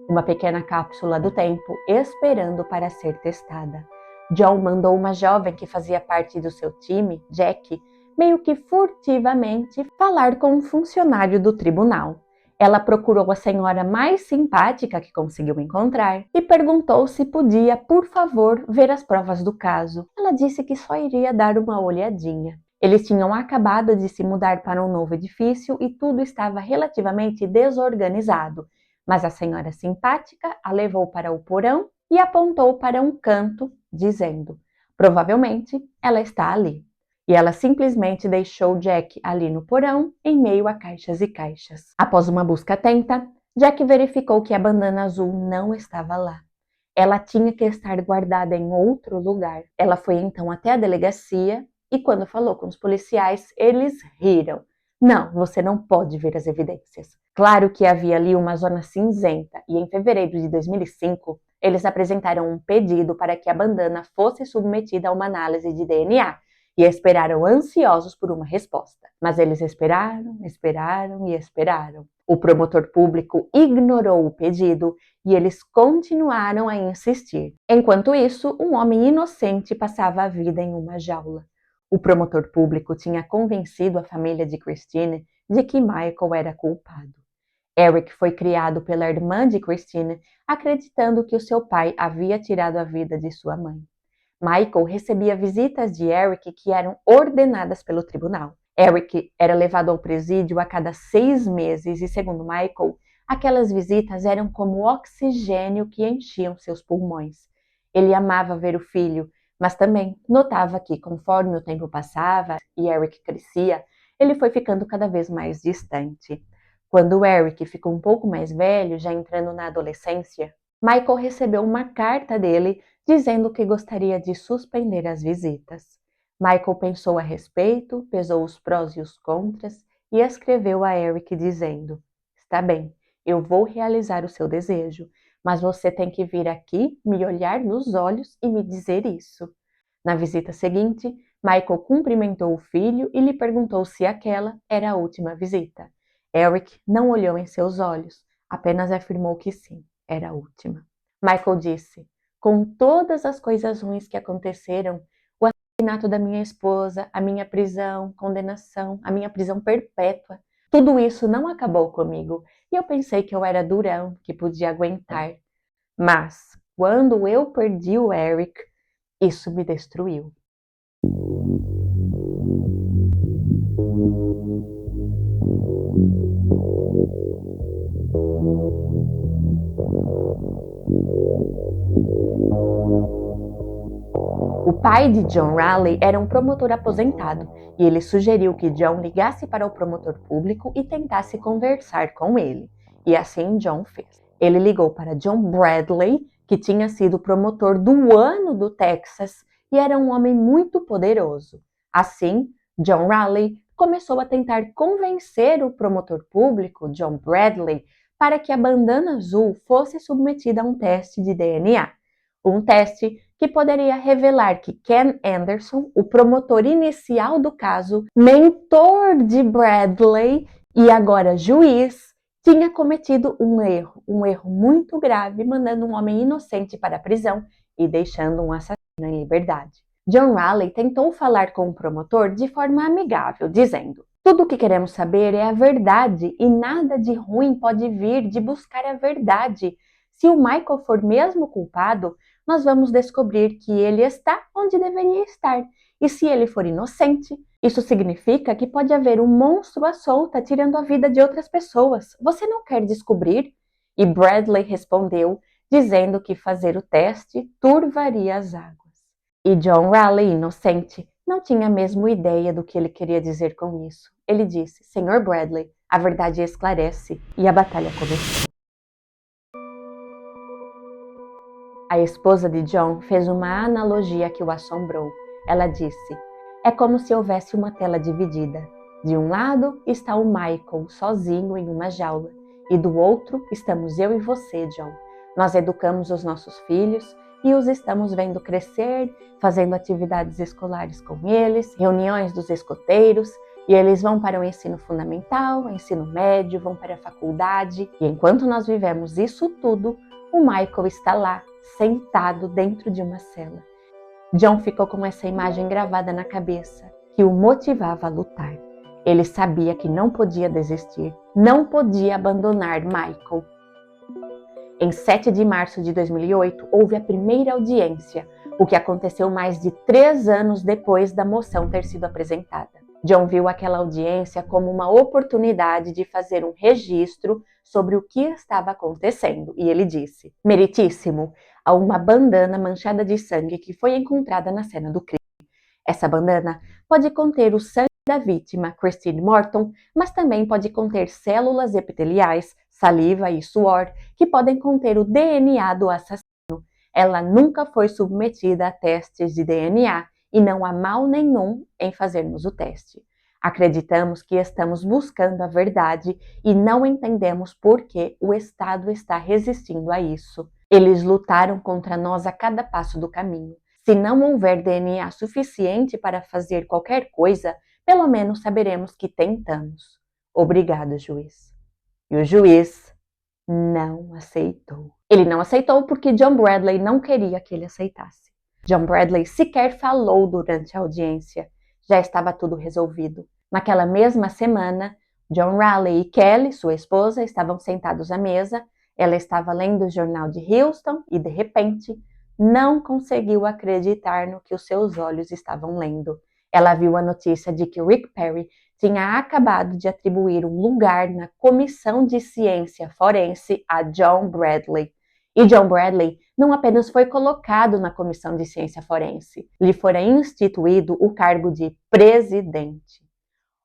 uma pequena cápsula do tempo esperando para ser testada. John mandou uma jovem que fazia parte do seu time, Jack, meio que furtivamente falar com um funcionário do tribunal. Ela procurou a senhora mais simpática que conseguiu encontrar e perguntou se podia, por favor, ver as provas do caso. Ela disse que só iria dar uma olhadinha. Eles tinham acabado de se mudar para um novo edifício e tudo estava relativamente desorganizado, mas a senhora simpática a levou para o porão e apontou para um canto, dizendo: provavelmente ela está ali. E ela simplesmente deixou Jack ali no porão, em meio a caixas e caixas. Após uma busca atenta, Jack verificou que a bandana azul não estava lá. Ela tinha que estar guardada em outro lugar. Ela foi então até a delegacia e quando falou com os policiais, eles riram. Não, você não pode ver as evidências. Claro que havia ali uma zona cinzenta e em fevereiro de 2005, eles apresentaram um pedido para que a bandana fosse submetida a uma análise de DNA e esperaram ansiosos por uma resposta. Mas eles esperaram, esperaram e esperaram. O promotor público ignorou o pedido e eles continuaram a insistir. Enquanto isso, um homem inocente passava a vida em uma jaula. O promotor público tinha convencido a família de Christine de que Michael era culpado. Eric foi criado pela irmã de Christine, acreditando que o seu pai havia tirado a vida de sua mãe. Michael recebia visitas de Eric que eram ordenadas pelo tribunal. Eric era levado ao presídio a cada 6 meses e, segundo Michael, aquelas visitas eram como o oxigênio que enchiam seus pulmões. Ele amava ver o filho, mas também notava que, conforme o tempo passava e Eric crescia, ele foi ficando cada vez mais distante. Quando Eric ficou um pouco mais velho, já entrando na adolescência, Michael recebeu uma carta dele dizendo que gostaria de suspender as visitas. Michael pensou a respeito, pesou os prós e os contras e escreveu a Eric dizendo: está bem, eu vou realizar o seu desejo, mas você tem que vir aqui, me olhar nos olhos e me dizer isso. Na visita seguinte, Michael cumprimentou o filho e lhe perguntou se aquela era a última visita. Eric não olhou em seus olhos, apenas afirmou que sim, era a última. Michael disse: com todas as coisas ruins que aconteceram, o assassinato da minha esposa, a minha prisão, condenação, a minha prisão perpétua, tudo isso não acabou comigo e eu pensei que eu era durão, que podia aguentar. Mas, quando eu perdi o Eric, isso me destruiu. O pai de John Raleigh era um promotor aposentado e ele sugeriu que John ligasse para o promotor público e tentasse conversar com ele. E assim John fez. Ele ligou para John Bradley, que tinha sido promotor do ano do Texas e era um homem muito poderoso. Assim, John Raleigh começou a tentar convencer o promotor público, John Bradley, para que a bandana azul fosse submetida a um teste de DNA. Um teste que poderia revelar que Ken Anderson, o promotor inicial do caso, mentor de Bradley e agora juiz, tinha cometido um erro muito grave, mandando um homem inocente para a prisão e deixando um assassino em liberdade. John Raleigh tentou falar com o promotor de forma amigável, dizendo: tudo o que queremos saber é a verdade e nada de ruim pode vir de buscar a verdade. Se o Michael for mesmo culpado, nós vamos descobrir que ele está onde deveria estar. E se ele for inocente, isso significa que pode haver um monstro à solta tirando a vida de outras pessoas. Você não quer descobrir? E Bradley respondeu, dizendo que fazer o teste turvaria as águas. E John Raleigh, inocente, não tinha mesmo ideia do que ele queria dizer com isso. Ele disse: Sr. Bradley, a verdade esclarece, e a batalha começou. A esposa de John fez uma analogia que o assombrou. Ela disse: é como se houvesse uma tela dividida. De um lado está o Michael, sozinho em uma jaula, e do outro estamos eu e você, John. Nós educamos os nossos filhos e os estamos vendo crescer, fazendo atividades escolares com eles, reuniões dos escoteiros, e eles vão para o ensino fundamental, ensino médio, vão para a faculdade, e enquanto nós vivemos isso tudo, o Michael está lá, sentado dentro de uma cela. John ficou com essa imagem gravada na cabeça, que o motivava a lutar. Ele sabia que não podia desistir, não podia abandonar Michael. Em 7 de março de 2008, houve a primeira audiência, o que aconteceu mais de 3 anos depois da moção ter sido apresentada. John viu aquela audiência como uma oportunidade de fazer um registro sobre o que estava acontecendo, e ele disse: meritíssimo, há uma bandana manchada de sangue que foi encontrada na cena do crime. Essa bandana pode conter o sangue da vítima, Christine Morton, mas também pode conter células epiteliais, saliva e suor, que podem conter o DNA do assassino. Ela nunca foi submetida a testes de DNA e não há mal nenhum em fazermos o teste. Acreditamos que estamos buscando a verdade e não entendemos por que o Estado está resistindo a isso. Eles lutaram contra nós a cada passo do caminho. Se não houver DNA suficiente para fazer qualquer coisa, pelo menos saberemos que tentamos. Obrigado, juiz. E o juiz não aceitou. Ele não aceitou porque John Bradley não queria que ele aceitasse. John Bradley sequer falou durante a audiência. Já estava tudo resolvido. Naquela mesma semana, John Raleigh e Kelly, sua esposa, estavam sentados à mesa. Ela estava lendo o jornal de Houston e, de repente, não conseguiu acreditar no que os seus olhos estavam lendo. Ela viu a notícia de que Rick Perry tinha acabado de atribuir um lugar na Comissão de Ciência Forense a John Bradley. E John Bradley não apenas foi colocado na Comissão de Ciência Forense, lhe fora instituído o cargo de presidente.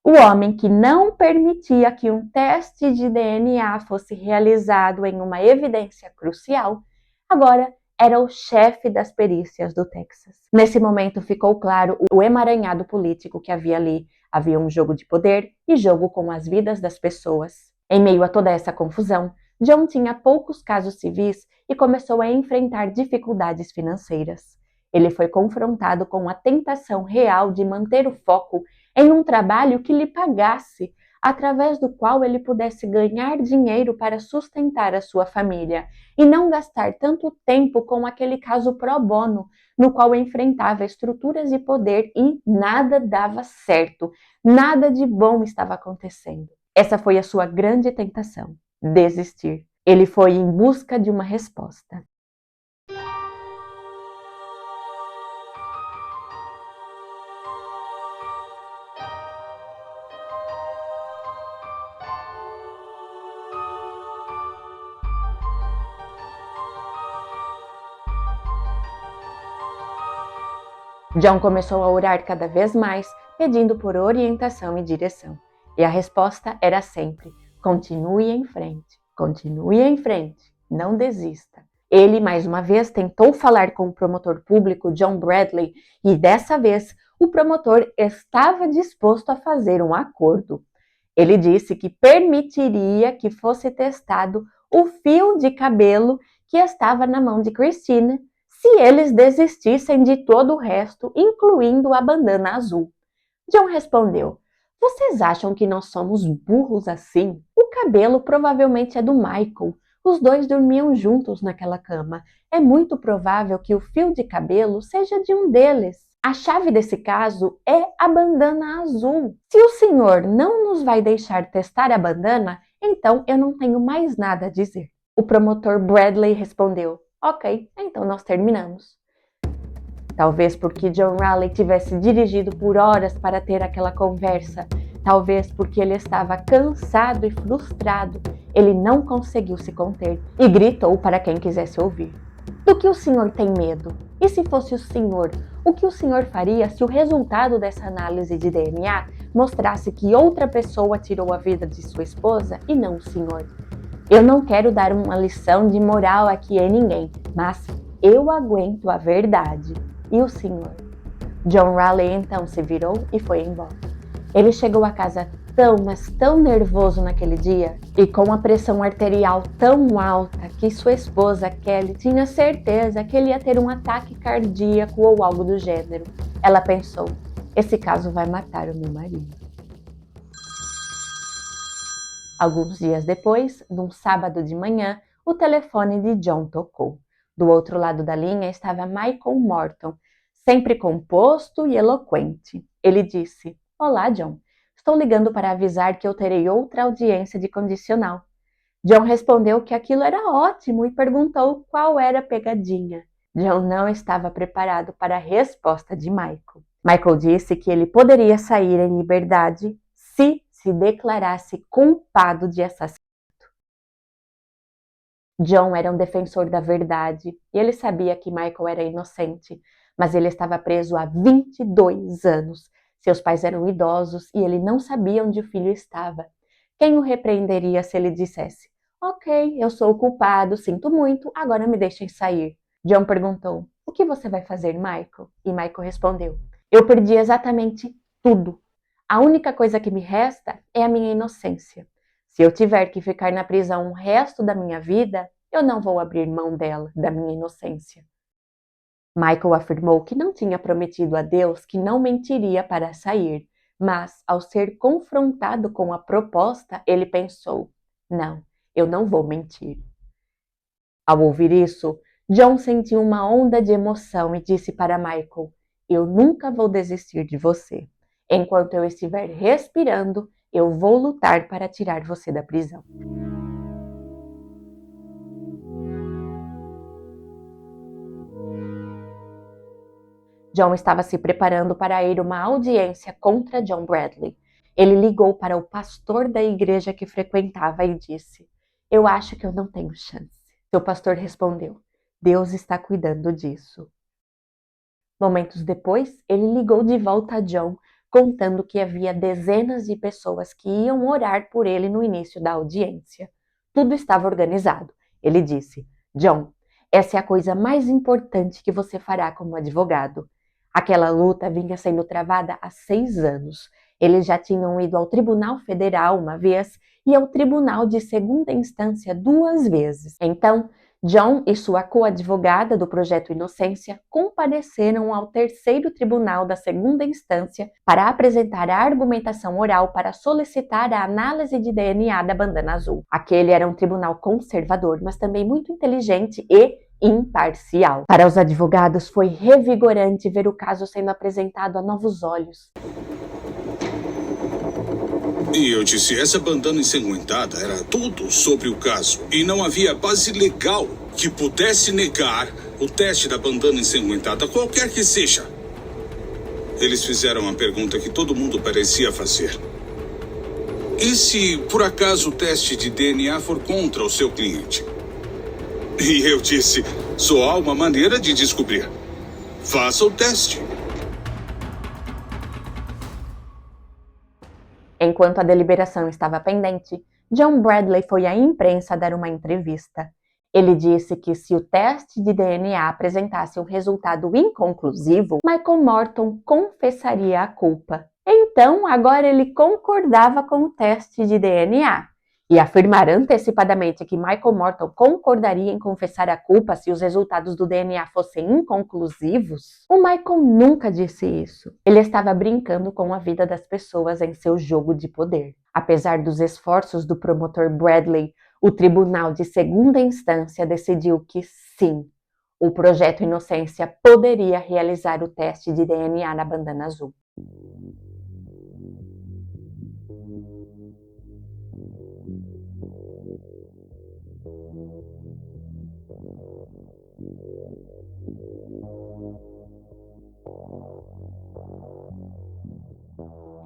O homem que não permitia que um teste de DNA fosse realizado em uma evidência crucial, agora era o chefe das perícias do Texas. Nesse momento ficou claro o emaranhado político que havia ali. Havia um jogo de poder e jogo com as vidas das pessoas. Em meio a toda essa confusão, John tinha poucos casos civis e começou a enfrentar dificuldades financeiras. Ele foi confrontado com a tentação real de manter o foco em um trabalho que lhe pagasse, através do qual ele pudesse ganhar dinheiro para sustentar a sua família e não gastar tanto tempo com aquele caso pro bono, no qual enfrentava estruturas de poder e nada dava certo, nada de bom estava acontecendo. Essa foi a sua grande tentação, desistir. Ele foi em busca de uma resposta. John começou a orar cada vez mais, pedindo por orientação e direção. E a resposta era sempre: continue em frente, não desista. Ele, mais uma vez, tentou falar com o promotor público John Bradley e, dessa vez, o promotor estava disposto a fazer um acordo. Ele disse que permitiria que fosse testado o fio de cabelo que estava na mão de Christine, se eles desistissem de todo o resto, incluindo a bandana azul. John respondeu: vocês acham que nós somos burros assim? O cabelo provavelmente é do Michael. Os dois dormiam juntos naquela cama. É muito provável que o fio de cabelo seja de um deles. A chave desse caso é a bandana azul. Se o senhor não nos vai deixar testar a bandana, então eu não tenho mais nada a dizer. O promotor Bradley respondeu: ok, então nós terminamos. Talvez porque John Raleigh tivesse dirigido por horas para ter aquela conversa, talvez porque ele estava cansado e frustrado, ele não conseguiu se conter e gritou para quem quisesse ouvir: do que o senhor tem medo? E se fosse o senhor, o que o senhor faria se o resultado dessa análise de DNA mostrasse que outra pessoa tirou a vida de sua esposa e não o senhor? Eu não quero dar uma lição de moral aqui a ninguém, mas Eu aguento a verdade. E o senhor? John Raleigh então se virou e foi embora. Ele chegou a casa tão, mas tão nervoso naquele dia e com a pressão arterial tão alta que sua esposa Kelly tinha certeza que ele ia ter um ataque cardíaco ou algo do gênero. Ela pensou: esse caso vai matar o meu marido. Alguns dias depois, num sábado de manhã, o telefone de John tocou. Do outro lado da linha estava Michael Morton, sempre composto e eloquente. Ele disse: Olá, John. Estou ligando para avisar que eu terei outra audiência de condicional. John respondeu que aquilo era ótimo e perguntou qual era a pegadinha. John não estava preparado para a resposta de Michael. Michael disse que ele poderia sair em liberdade se declarasse culpado de assassinato. John era um defensor da verdade e ele sabia que Michael era inocente, mas ele estava preso há 22 anos. Seus pais eram idosos e ele não sabia onde o filho estava. Quem o repreenderia se ele dissesse: Ok, eu sou o culpado, sinto muito, agora me deixem sair? John perguntou: O que você vai fazer, Michael? E Michael respondeu: Eu perdi exatamente tudo. A única coisa que me resta é a minha inocência. Se eu tiver que ficar na prisão o resto da minha vida, eu não vou abrir mão dela, da minha inocência. Michael afirmou que não tinha prometido a Deus que não mentiria para sair, mas ao ser confrontado com a proposta, ele pensou: não, eu não vou mentir. Ao ouvir isso, John sentiu uma onda de emoção e disse para Michael: eu nunca vou desistir de você. Enquanto eu estiver respirando, eu vou lutar para tirar você da prisão. John estava se preparando para ir a uma audiência contra John Bradley. Ele ligou para o pastor da igreja que frequentava e disse: Eu acho que eu não tenho chance. Seu pastor respondeu: Deus está cuidando disso. Momentos depois, ele ligou de volta a John, contando que havia dezenas de pessoas que iam orar por ele no início da audiência. Tudo estava organizado. Ele disse: John, essa é a coisa mais importante que você fará como advogado. Aquela luta vinha sendo travada há 6 anos. Eles já tinham ido ao Tribunal Federal uma vez e ao Tribunal de Segunda Instância 2 vezes. Então, John e sua coadvogada do Projeto Inocência compareceram ao terceiro tribunal da segunda instância para apresentar a argumentação oral para solicitar a análise de DNA da bandana azul. Aquele era um tribunal conservador, mas também muito inteligente e imparcial. Para os advogados foi revigorante ver o caso sendo apresentado a novos olhos. E eu disse, essa bandana ensanguentada era tudo sobre o caso. E não havia base legal que pudesse negar o teste da bandana ensanguentada, qualquer que seja. Eles fizeram a pergunta que todo mundo parecia fazer. E se, por acaso, o teste de DNA for contra o seu cliente? E eu disse, só há uma maneira de descobrir. Faça o teste. Enquanto a deliberação estava pendente, John Bradley foi à imprensa dar uma entrevista. Ele disse que se o teste de DNA apresentasse um resultado inconclusivo, Michael Morton confessaria a culpa. Então, agora ele concordava com o teste de DNA. E afirmar antecipadamente que Michael Morton concordaria em confessar a culpa se os resultados do DNA fossem inconclusivos? O Michael nunca disse isso. Ele estava brincando com a vida das pessoas em seu jogo de poder. Apesar dos esforços do promotor Bradley, o tribunal de segunda instância decidiu que sim, o Projeto Inocência poderia realizar o teste de DNA na bandana azul.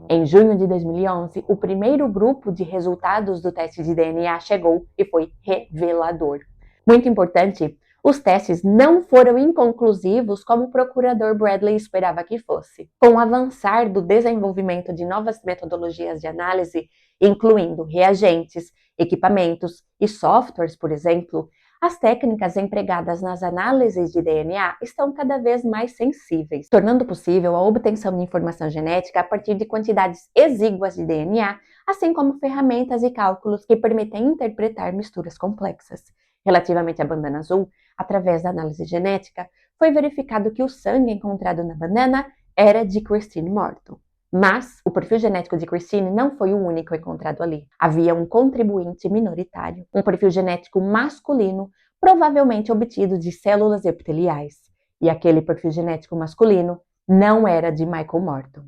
Em junho de 2011, o primeiro grupo de resultados do teste de DNA chegou e foi revelador. Muito importante, os testes não foram inconclusivos como o procurador Bradley esperava que fosse. Com o avançar do desenvolvimento de novas metodologias de análise, incluindo reagentes, equipamentos e softwares, por exemplo, As técnicas empregadas nas análises de DNA estão cada vez mais sensíveis, tornando possível a obtenção de informação genética a partir de quantidades exíguas de DNA, assim como ferramentas e cálculos que permitem interpretar misturas complexas. Relativamente à bandana azul, através da análise genética, foi verificado que o sangue encontrado na bandana era de Christine Morton. Mas o perfil genético de Christine não foi o único encontrado ali. Havia um contribuinte minoritário, um perfil genético masculino, provavelmente obtido de células epiteliais. E aquele perfil genético masculino não era de Michael Morton.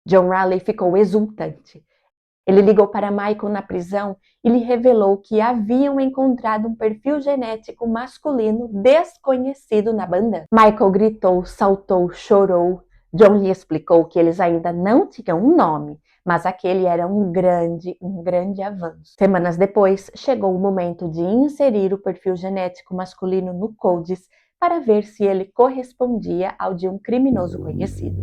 John Raleigh ficou exultante. Ele ligou para Michael na prisão e lhe revelou que haviam encontrado um perfil genético masculino desconhecido na bandana. Michael gritou, saltou, chorou. John lhe explicou que eles ainda não tinham um nome, mas aquele era um grande avanço. Semanas depois, chegou o momento de inserir o perfil genético masculino no CODIS para ver se ele correspondia ao de um criminoso conhecido.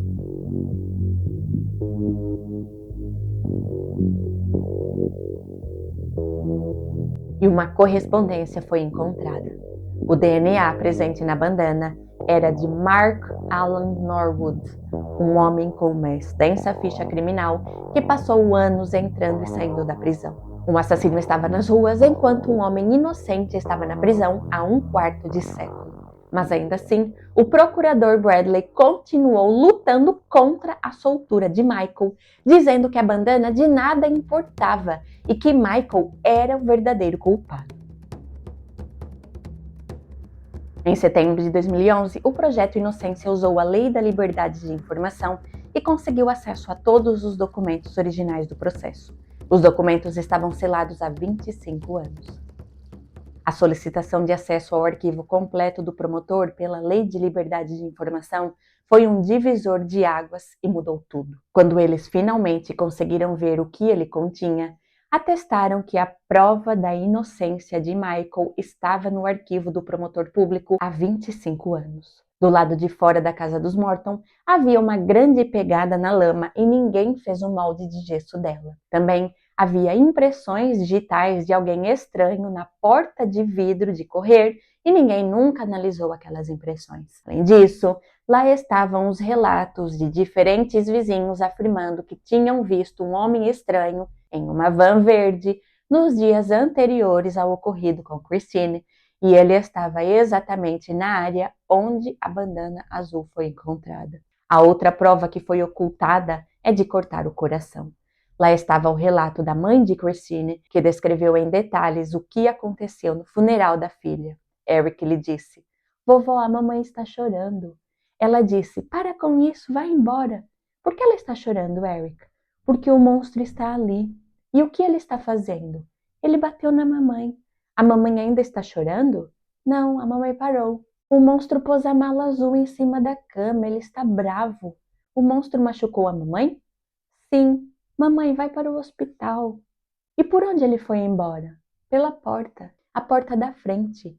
E uma correspondência foi encontrada. O DNA presente na bandana era de Mark Alan Norwood, um homem com uma extensa ficha criminal que passou anos entrando e saindo da prisão. Um assassino estava nas ruas enquanto um homem inocente estava na prisão há um quarto de século. Mas ainda assim, o procurador Bradley continuou lutando contra a soltura de Michael, dizendo que a bandana de nada importava e que Michael era o verdadeiro culpado. Em setembro de 2011, o Projeto Inocência usou a Lei da Liberdade de Informação e conseguiu acesso a todos os documentos originais do processo. Os documentos estavam selados há 25 anos. A solicitação de acesso ao arquivo completo do promotor pela Lei de Liberdade de Informação foi um divisor de águas e mudou tudo. Quando eles finalmente conseguiram ver o que ele continha, atestaram que a prova da inocência de Michael estava no arquivo do promotor público há 25 anos. Do lado de fora da casa dos Morton, havia uma grande pegada na lama e ninguém fez um molde de gesso dela. Também havia impressões digitais de alguém estranho na porta de vidro de correr e ninguém nunca analisou aquelas impressões. Além disso, lá estavam os relatos de diferentes vizinhos afirmando que tinham visto um homem estranho em uma van verde nos dias anteriores ao ocorrido com Christine, e ele estava exatamente na área onde a bandana azul foi encontrada. A outra prova que foi ocultada é de cortar o coração. Lá estava o relato da mãe de Christine, que descreveu em detalhes o que aconteceu no funeral da filha. Eric lhe disse: "Vovó, a mamãe está chorando." Ela disse: "Para com isso, vai embora." "Por que ela está chorando, Eric?" "Porque o monstro está ali." "E o que ele está fazendo?" "Ele bateu na mamãe." "A mamãe ainda está chorando?" "Não, a mamãe parou." "O monstro pôs a mala azul em cima da cama, ele está bravo." "O monstro machucou a mamãe?" "Sim." "Mamãe, vai para o hospital." "E por onde ele foi embora?" "Pela porta, a porta da frente."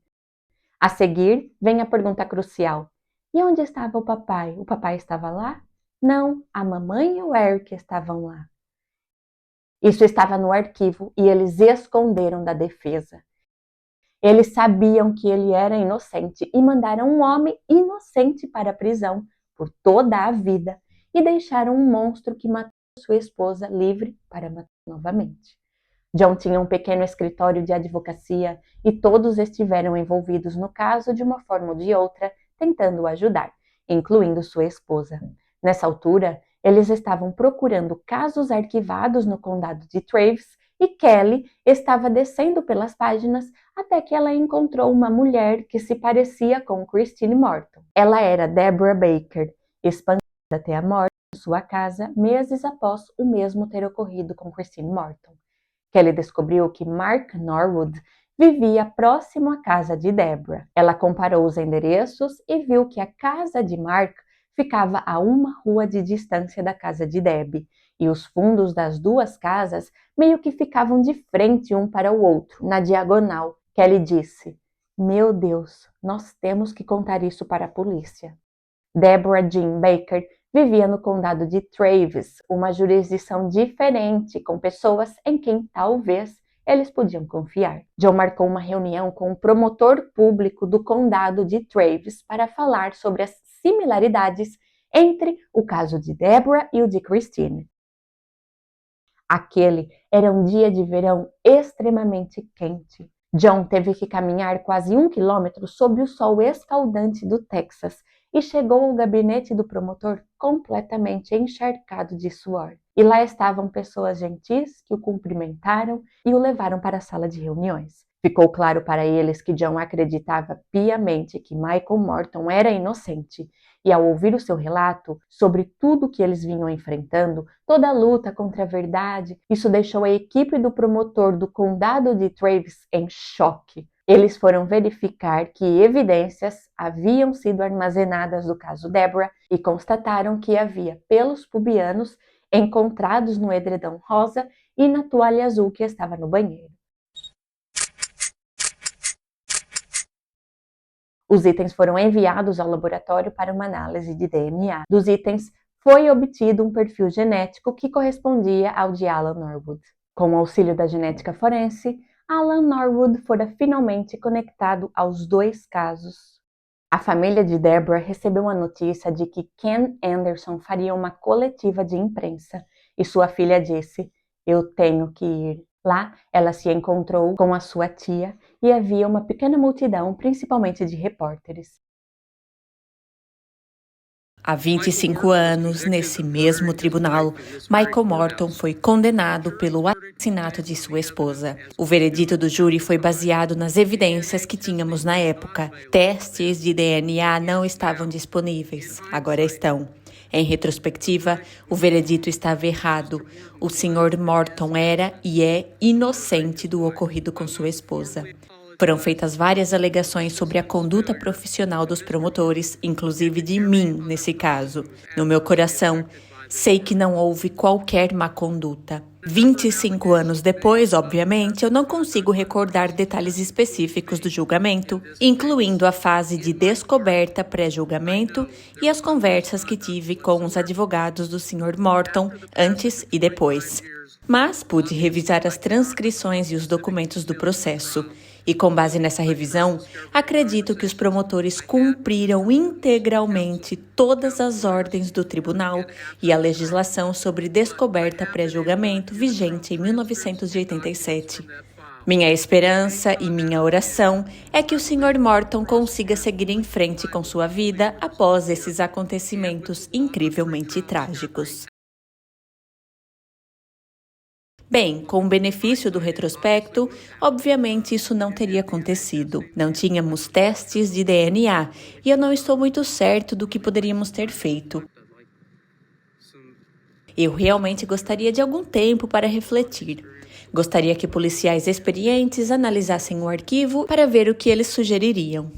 A seguir, vem a pergunta crucial. E onde estava o papai? O papai estava lá? Não, a mamãe e o Eric estavam lá. Isso estava no arquivo e eles esconderam da defesa. Eles sabiam que ele era inocente e mandaram um homem inocente para a prisão por toda a vida e deixaram um monstro que matou sua esposa livre para matar novamente. John tinha um pequeno escritório de advocacia e todos estiveram envolvidos no caso de uma forma ou de outra, tentando o ajudar, incluindo sua esposa. Nessa altura, eles estavam procurando casos arquivados no condado de Travis e Kelly estava descendo pelas páginas até que ela encontrou uma mulher que se parecia com Christine Morton. Ela era Deborah Baker, espancada até a morte em sua casa meses após o mesmo ter ocorrido com Christine Morton. Kelly descobriu que Mark Norwood vivia próximo à casa de Deborah. Ela comparou os endereços e viu que a casa de Mark ficava a uma rua de distância da casa de Debbie, e os fundos das duas casas meio que ficavam de frente um para o outro, na diagonal. Kelly disse: "Meu Deus, nós temos que contar isso para a polícia." Deborah Jean Baker vivia no condado de Travis, uma jurisdição diferente, com pessoas em quem talvez eles podiam confiar. John marcou uma reunião com o promotor público do condado de Travis para falar sobre as similaridades entre o caso de Deborah e o de Christine. Aquele era um dia de verão extremamente quente. John teve que caminhar quase 1 quilômetro sob o sol escaldante do Texas e chegou ao gabinete do promotor completamente encharcado de suor. E lá estavam pessoas gentis que o cumprimentaram e o levaram para a sala de reuniões. Ficou claro para eles que John acreditava piamente que Michael Morton era inocente, e ao ouvir o seu relato sobre tudo que eles vinham enfrentando, toda a luta contra a verdade, isso deixou a equipe do promotor do condado de Travis em choque. Eles foram verificar que evidências haviam sido armazenadas do caso Deborah e constataram que havia pelos pubianos encontrados no edredom rosa e na toalha azul que estava no banheiro. Os itens foram enviados ao laboratório para uma análise de DNA. Dos itens, foi obtido um perfil genético que correspondia ao de Alan Norwood. Com o auxílio da genética forense, Alan Norwood fora finalmente conectado aos 2 casos. A família de Deborah recebeu a notícia de que Ken Anderson faria uma coletiva de imprensa e sua filha disse: "Eu tenho que ir." Lá, ela se encontrou com a sua tia e havia uma pequena multidão, principalmente de repórteres. Há 25 anos, nesse mesmo tribunal, Michael Morton foi condenado pelo assassinato de sua esposa. O veredito do júri foi baseado nas evidências que tínhamos na época. Testes de DNA não estavam disponíveis, agora estão. Em retrospectiva, o veredito estava errado. O Sr. Morton era e é inocente do ocorrido com sua esposa. Foram feitas várias alegações sobre a conduta profissional dos promotores, inclusive de mim, nesse caso. No meu coração, sei que não houve qualquer má conduta. 25 anos depois, obviamente, eu não consigo recordar detalhes específicos do julgamento, incluindo a fase de descoberta pré-julgamento e as conversas que tive com os advogados do Sr. Morton antes e depois. Mas pude revisar as transcrições e os documentos do processo. E com base nessa revisão, acredito que os promotores cumpriram integralmente todas as ordens do tribunal e a legislação sobre descoberta pré-julgamento vigente em 1987. Minha esperança e minha oração é que o Sr. Morton consiga seguir em frente com sua vida após esses acontecimentos incrivelmente trágicos. Bem, com o benefício do retrospecto, obviamente isso não teria acontecido. Não tínhamos testes de DNA e eu não estou muito certo do que poderíamos ter feito. Eu realmente gostaria de algum tempo para refletir. Gostaria que policiais experientes analisassem o arquivo para ver o que eles sugeririam.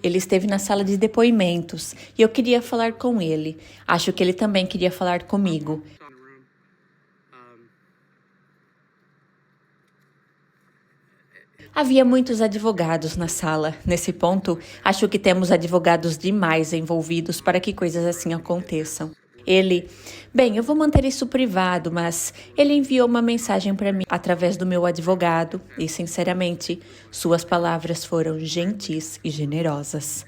Ele esteve na sala de depoimentos e eu queria falar com ele. Acho que ele também queria falar comigo. Havia muitos advogados na sala. Nesse ponto, acho que temos advogados demais envolvidos para que coisas assim aconteçam. Bem, eu vou manter isso privado, mas ele enviou uma mensagem para mim através do meu advogado e, sinceramente, suas palavras foram gentis e generosas.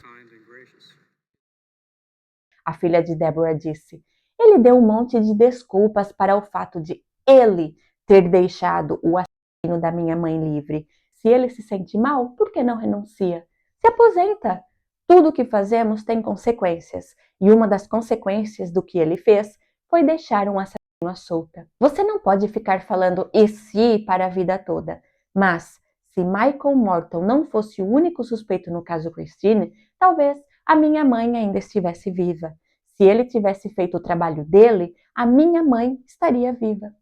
A filha de Deborah disse: "Ele deu um monte de desculpas para o fato de ele ter deixado o assassino da minha mãe livre. Se ele se sente mal, por que não renuncia? Se aposenta. Tudo o que fazemos tem consequências, e uma das consequências do que ele fez foi deixar um assassino à solta. Você não pode ficar falando e se para a vida toda, mas se Michael Morton não fosse o único suspeito no caso Christine, talvez a minha mãe ainda estivesse viva. Se ele tivesse feito o trabalho dele, a minha mãe estaria viva."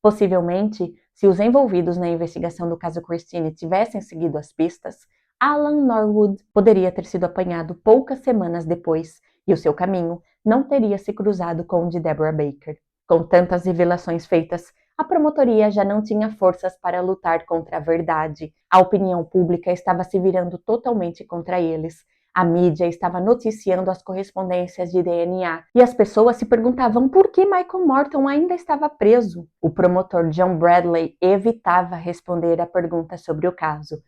Possivelmente, se os envolvidos na investigação do caso Christine tivessem seguido as pistas, Alan Norwood poderia ter sido apanhado poucas semanas depois e o seu caminho não teria se cruzado com o de Deborah Baker. Com tantas revelações feitas, a promotoria já não tinha forças para lutar contra a verdade. A opinião pública estava se virando totalmente contra eles. A mídia estava noticiando as correspondências de DNA e as pessoas se perguntavam por que Michael Morton ainda estava preso. O promotor John Bradley evitava responder a perguntas sobre o caso.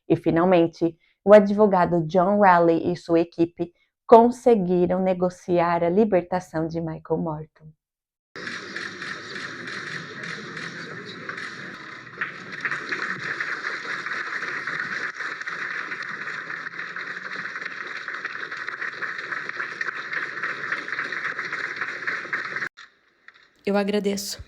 E, finalmente, o advogado John Raleigh e sua equipe conseguiram negociar a libertação de Michael Morton. Eu agradeço.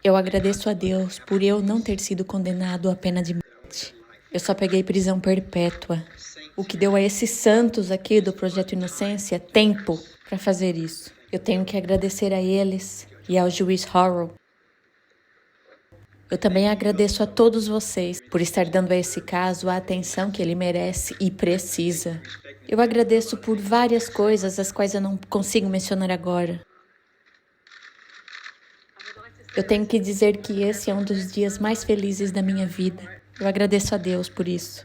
Eu agradeço a Deus por eu não ter sido condenado à pena de morte. Eu só peguei prisão perpétua, o que deu a esses santos aqui do Projeto Inocência tempo para fazer isso. Eu tenho que agradecer a eles e ao juiz Horrell. Eu também agradeço a todos vocês por estar dando a esse caso a atenção que ele merece e precisa. Eu agradeço por várias coisas, as quais eu não consigo mencionar agora. Eu tenho que dizer que esse é um dos dias mais felizes da minha vida. Eu agradeço a Deus por isso.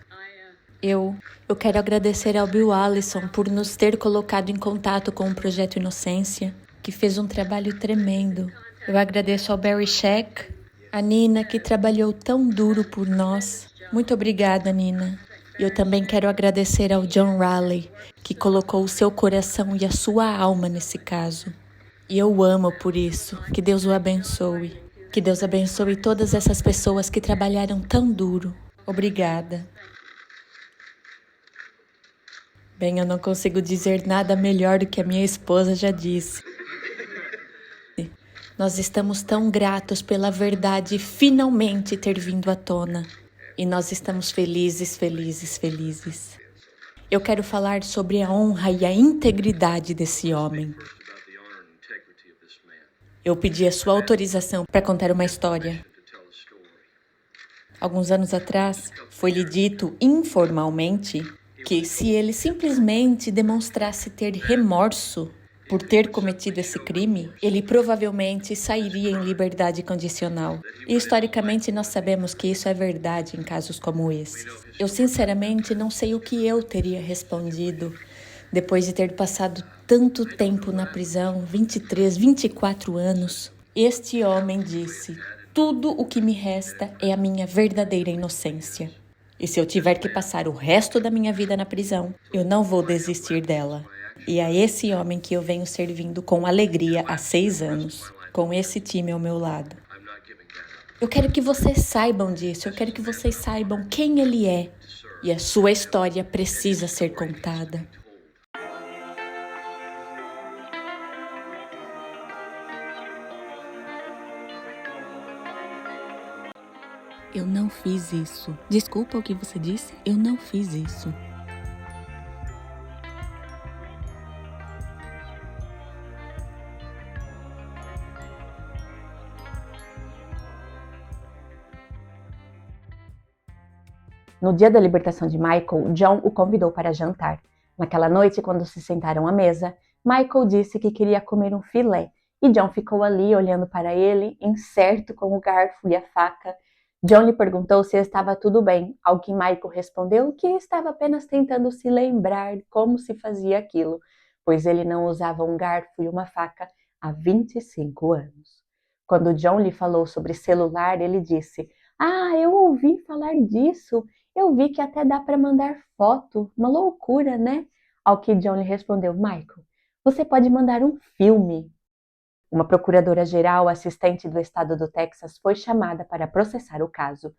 Eu quero agradecer ao Bill Allison por nos ter colocado em contato com o Projeto Inocência, que fez um trabalho tremendo. Eu agradeço ao Barry Scheck, a Nina, que trabalhou tão duro por nós. Muito obrigada, Nina. E eu também quero agradecer ao John Raleigh, que colocou o seu coração e a sua alma nesse caso. E eu amo por isso. Que Deus o abençoe. Que Deus abençoe todas essas pessoas que trabalharam tão duro. Obrigada. Bem, eu não consigo dizer nada melhor do que a minha esposa já disse. Nós estamos tão gratos pela verdade finalmente ter vindo à tona. E nós estamos felizes, felizes, felizes. Eu quero falar sobre a honra e a integridade desse homem. Eu pedi a sua autorização para contar uma história. Alguns anos atrás, foi-lhe dito informalmente que se ele simplesmente demonstrasse ter remorso por ter cometido esse crime, ele provavelmente sairia em liberdade condicional. E historicamente nós sabemos que isso é verdade em casos como esses. Eu sinceramente não sei o que eu teria respondido depois de ter passado tanto tempo na prisão, 23, 24 anos. Este homem disse: tudo o que me resta é a minha verdadeira inocência. E se eu tiver que passar o resto da minha vida na prisão, eu não vou desistir dela. E é esse homem que eu venho servindo com alegria há 6 anos, com esse time ao meu lado. Eu quero que vocês saibam disso, eu quero que vocês saibam quem ele é. E a sua história precisa ser contada. Eu não fiz isso. Desculpa o que você disse, eu não fiz isso. No dia da libertação de Michael, John o convidou para jantar. Naquela noite, quando se sentaram à mesa, Michael disse que queria comer um filé, e John ficou ali olhando para ele, incerto com o garfo e a faca. John lhe perguntou se estava tudo bem, ao que Michael respondeu que estava apenas tentando se lembrar como se fazia aquilo, pois ele não usava um garfo e uma faca há 25 anos. Quando John lhe falou sobre celular, ele disse: "Ah, eu ouvi falar disso. Eu vi que até dá para mandar foto. Uma loucura, né?" Ao que John lhe respondeu: "Michael, você pode mandar um filme." Uma procuradora-geral assistente do estado do Texas foi chamada para processar o caso.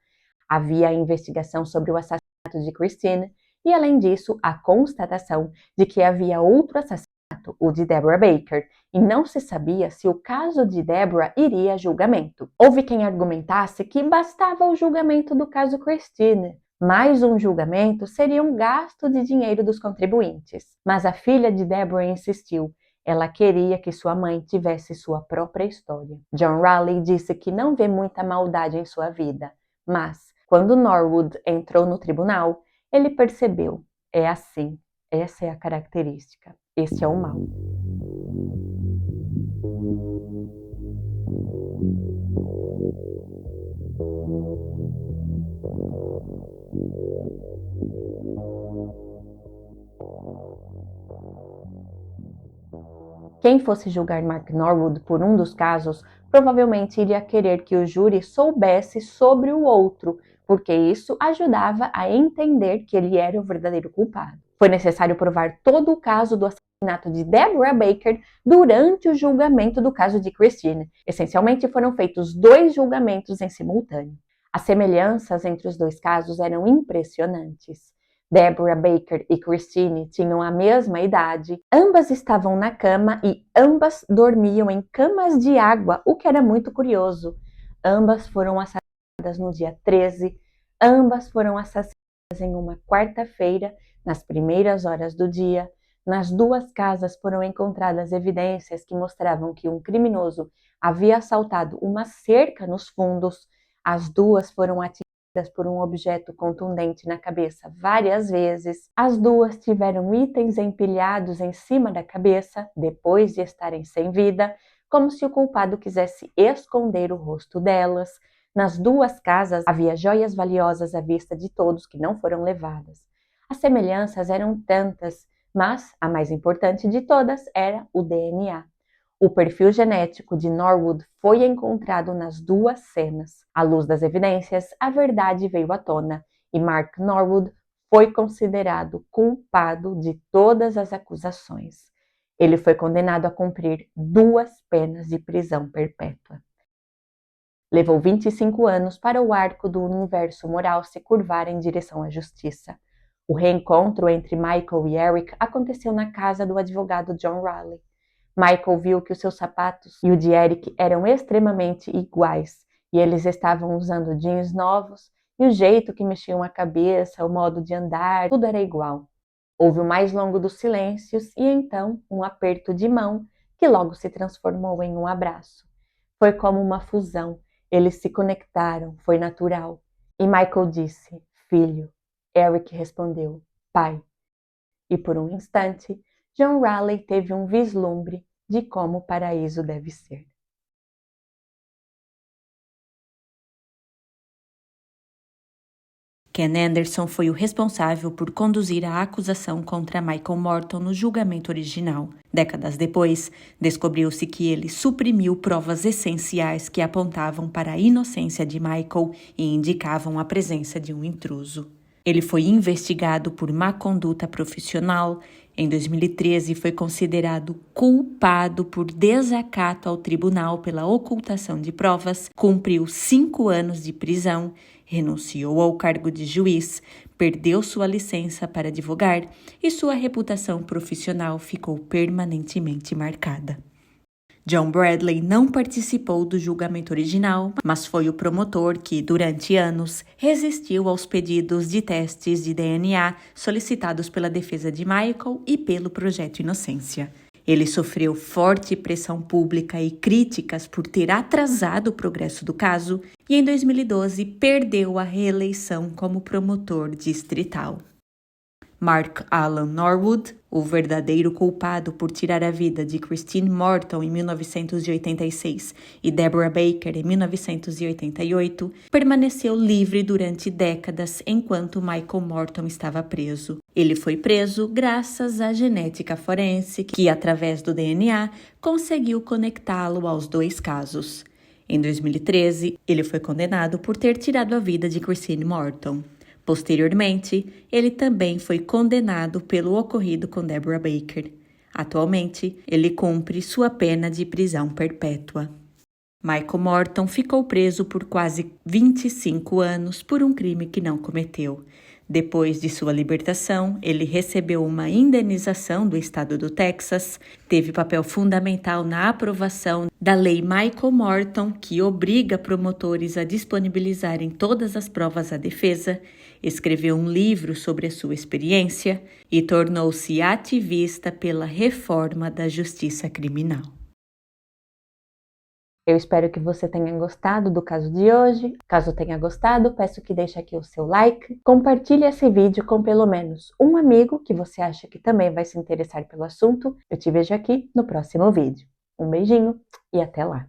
Havia a investigação sobre o assassinato de Christine e, além disso, a constatação de que havia outro assassinato, o de Deborah Baker, e não se sabia se o caso de Deborah iria a julgamento. Houve quem argumentasse que bastava o julgamento do caso Christine. Mais um julgamento seria um gasto de dinheiro dos contribuintes. Mas a filha de Deborah insistiu. Ela queria que sua mãe tivesse sua própria história. John Raleigh disse que não vê muita maldade em sua vida, mas quando Norwood entrou no tribunal, ele percebeu: é assim, essa é a característica, esse é o mal. Quem fosse julgar Mark Norwood por um dos casos, provavelmente iria querer que o júri soubesse sobre o outro, porque isso ajudava a entender que ele era o verdadeiro culpado. Foi necessário provar todo o caso do assassinato de Deborah Baker durante o julgamento do caso de Christine. Essencialmente, foram feitos 2 julgamentos em simultâneo. As semelhanças entre os 2 casos eram impressionantes. Deborah Baker e Christine tinham a mesma idade, ambas estavam na cama e ambas dormiam em camas de água, o que era muito curioso. Ambas foram assassinadas no dia 13, ambas foram assassinadas em uma quarta-feira, nas primeiras horas do dia. Nas 2 casas foram encontradas evidências que mostravam que um criminoso havia assaltado uma cerca nos fundos. As 2 foram atingidas por um objeto contundente na cabeça várias vezes. As 2 tiveram itens empilhados em cima da cabeça, depois de estarem sem vida, como se o culpado quisesse esconder o rosto delas. Nas 2 casas havia joias valiosas à vista de todos que não foram levadas. As semelhanças eram tantas, mas a mais importante de todas era o DNA. O perfil genético de Norwood foi encontrado nas 2 cenas. À luz das evidências, a verdade veio à tona e Mark Norwood foi considerado culpado de todas as acusações. Ele foi condenado a cumprir 2 penas de prisão perpétua. Levou 25 anos para o arco do universo moral se curvar em direção à justiça. O reencontro entre Michael e Eric aconteceu na casa do advogado John Raleigh. Michael viu que os seus sapatos e o de Eric eram extremamente iguais, e eles estavam usando jeans novos, e o jeito que mexiam a cabeça, o modo de andar, tudo era igual. Houve o mais longo dos silêncios e então um aperto de mão que logo se transformou em um abraço. Foi como uma fusão, eles se conectaram, foi natural. E Michael disse, filho. Eric respondeu, pai. E por um instante, John Raleigh teve um vislumbre de como o paraíso deve ser. Ken Anderson foi o responsável por conduzir a acusação contra Michael Morton no julgamento original. Décadas depois, descobriu-se que ele suprimiu provas essenciais que apontavam para a inocência de Michael e indicavam a presença de um intruso. Ele foi investigado por má conduta profissional. Em 2013, foi considerado culpado por desacato ao tribunal pela ocultação de provas, cumpriu 5 anos de prisão, renunciou ao cargo de juiz, perdeu sua licença para advogar e sua reputação profissional ficou permanentemente marcada. John Bradley não participou do julgamento original, mas foi o promotor que, durante anos, resistiu aos pedidos de testes de DNA solicitados pela defesa de Michael e pelo Projeto Inocência. Ele sofreu forte pressão pública e críticas por ter atrasado o progresso do caso e, em 2012, perdeu a reeleição como promotor distrital. Mark Alan Norwood, o verdadeiro culpado por tirar a vida de Christine Morton em 1986 e Deborah Baker em 1988, permaneceu livre durante décadas enquanto Michael Morton estava preso. Ele foi preso graças à genética forense, que, através do DNA, conseguiu conectá-lo aos 2 casos. Em 2013, ele foi condenado por ter tirado a vida de Christine Morton. Posteriormente, ele também foi condenado pelo ocorrido com Deborah Baker. Atualmente, ele cumpre sua pena de prisão perpétua. Michael Morton ficou preso por quase 25 anos por um crime que não cometeu. Depois de sua libertação, ele recebeu uma indenização do estado do Texas, teve papel fundamental na aprovação da lei Michael Morton, que obriga promotores a disponibilizarem todas as provas à defesa, escreveu um livro sobre a sua experiência e tornou-se ativista pela reforma da justiça criminal. Eu espero que você tenha gostado do caso de hoje. Caso tenha gostado, peço que deixe aqui o seu like. Compartilhe esse vídeo com pelo menos um amigo que você acha que também vai se interessar pelo assunto. Eu te vejo aqui no próximo vídeo. Um beijinho e até lá!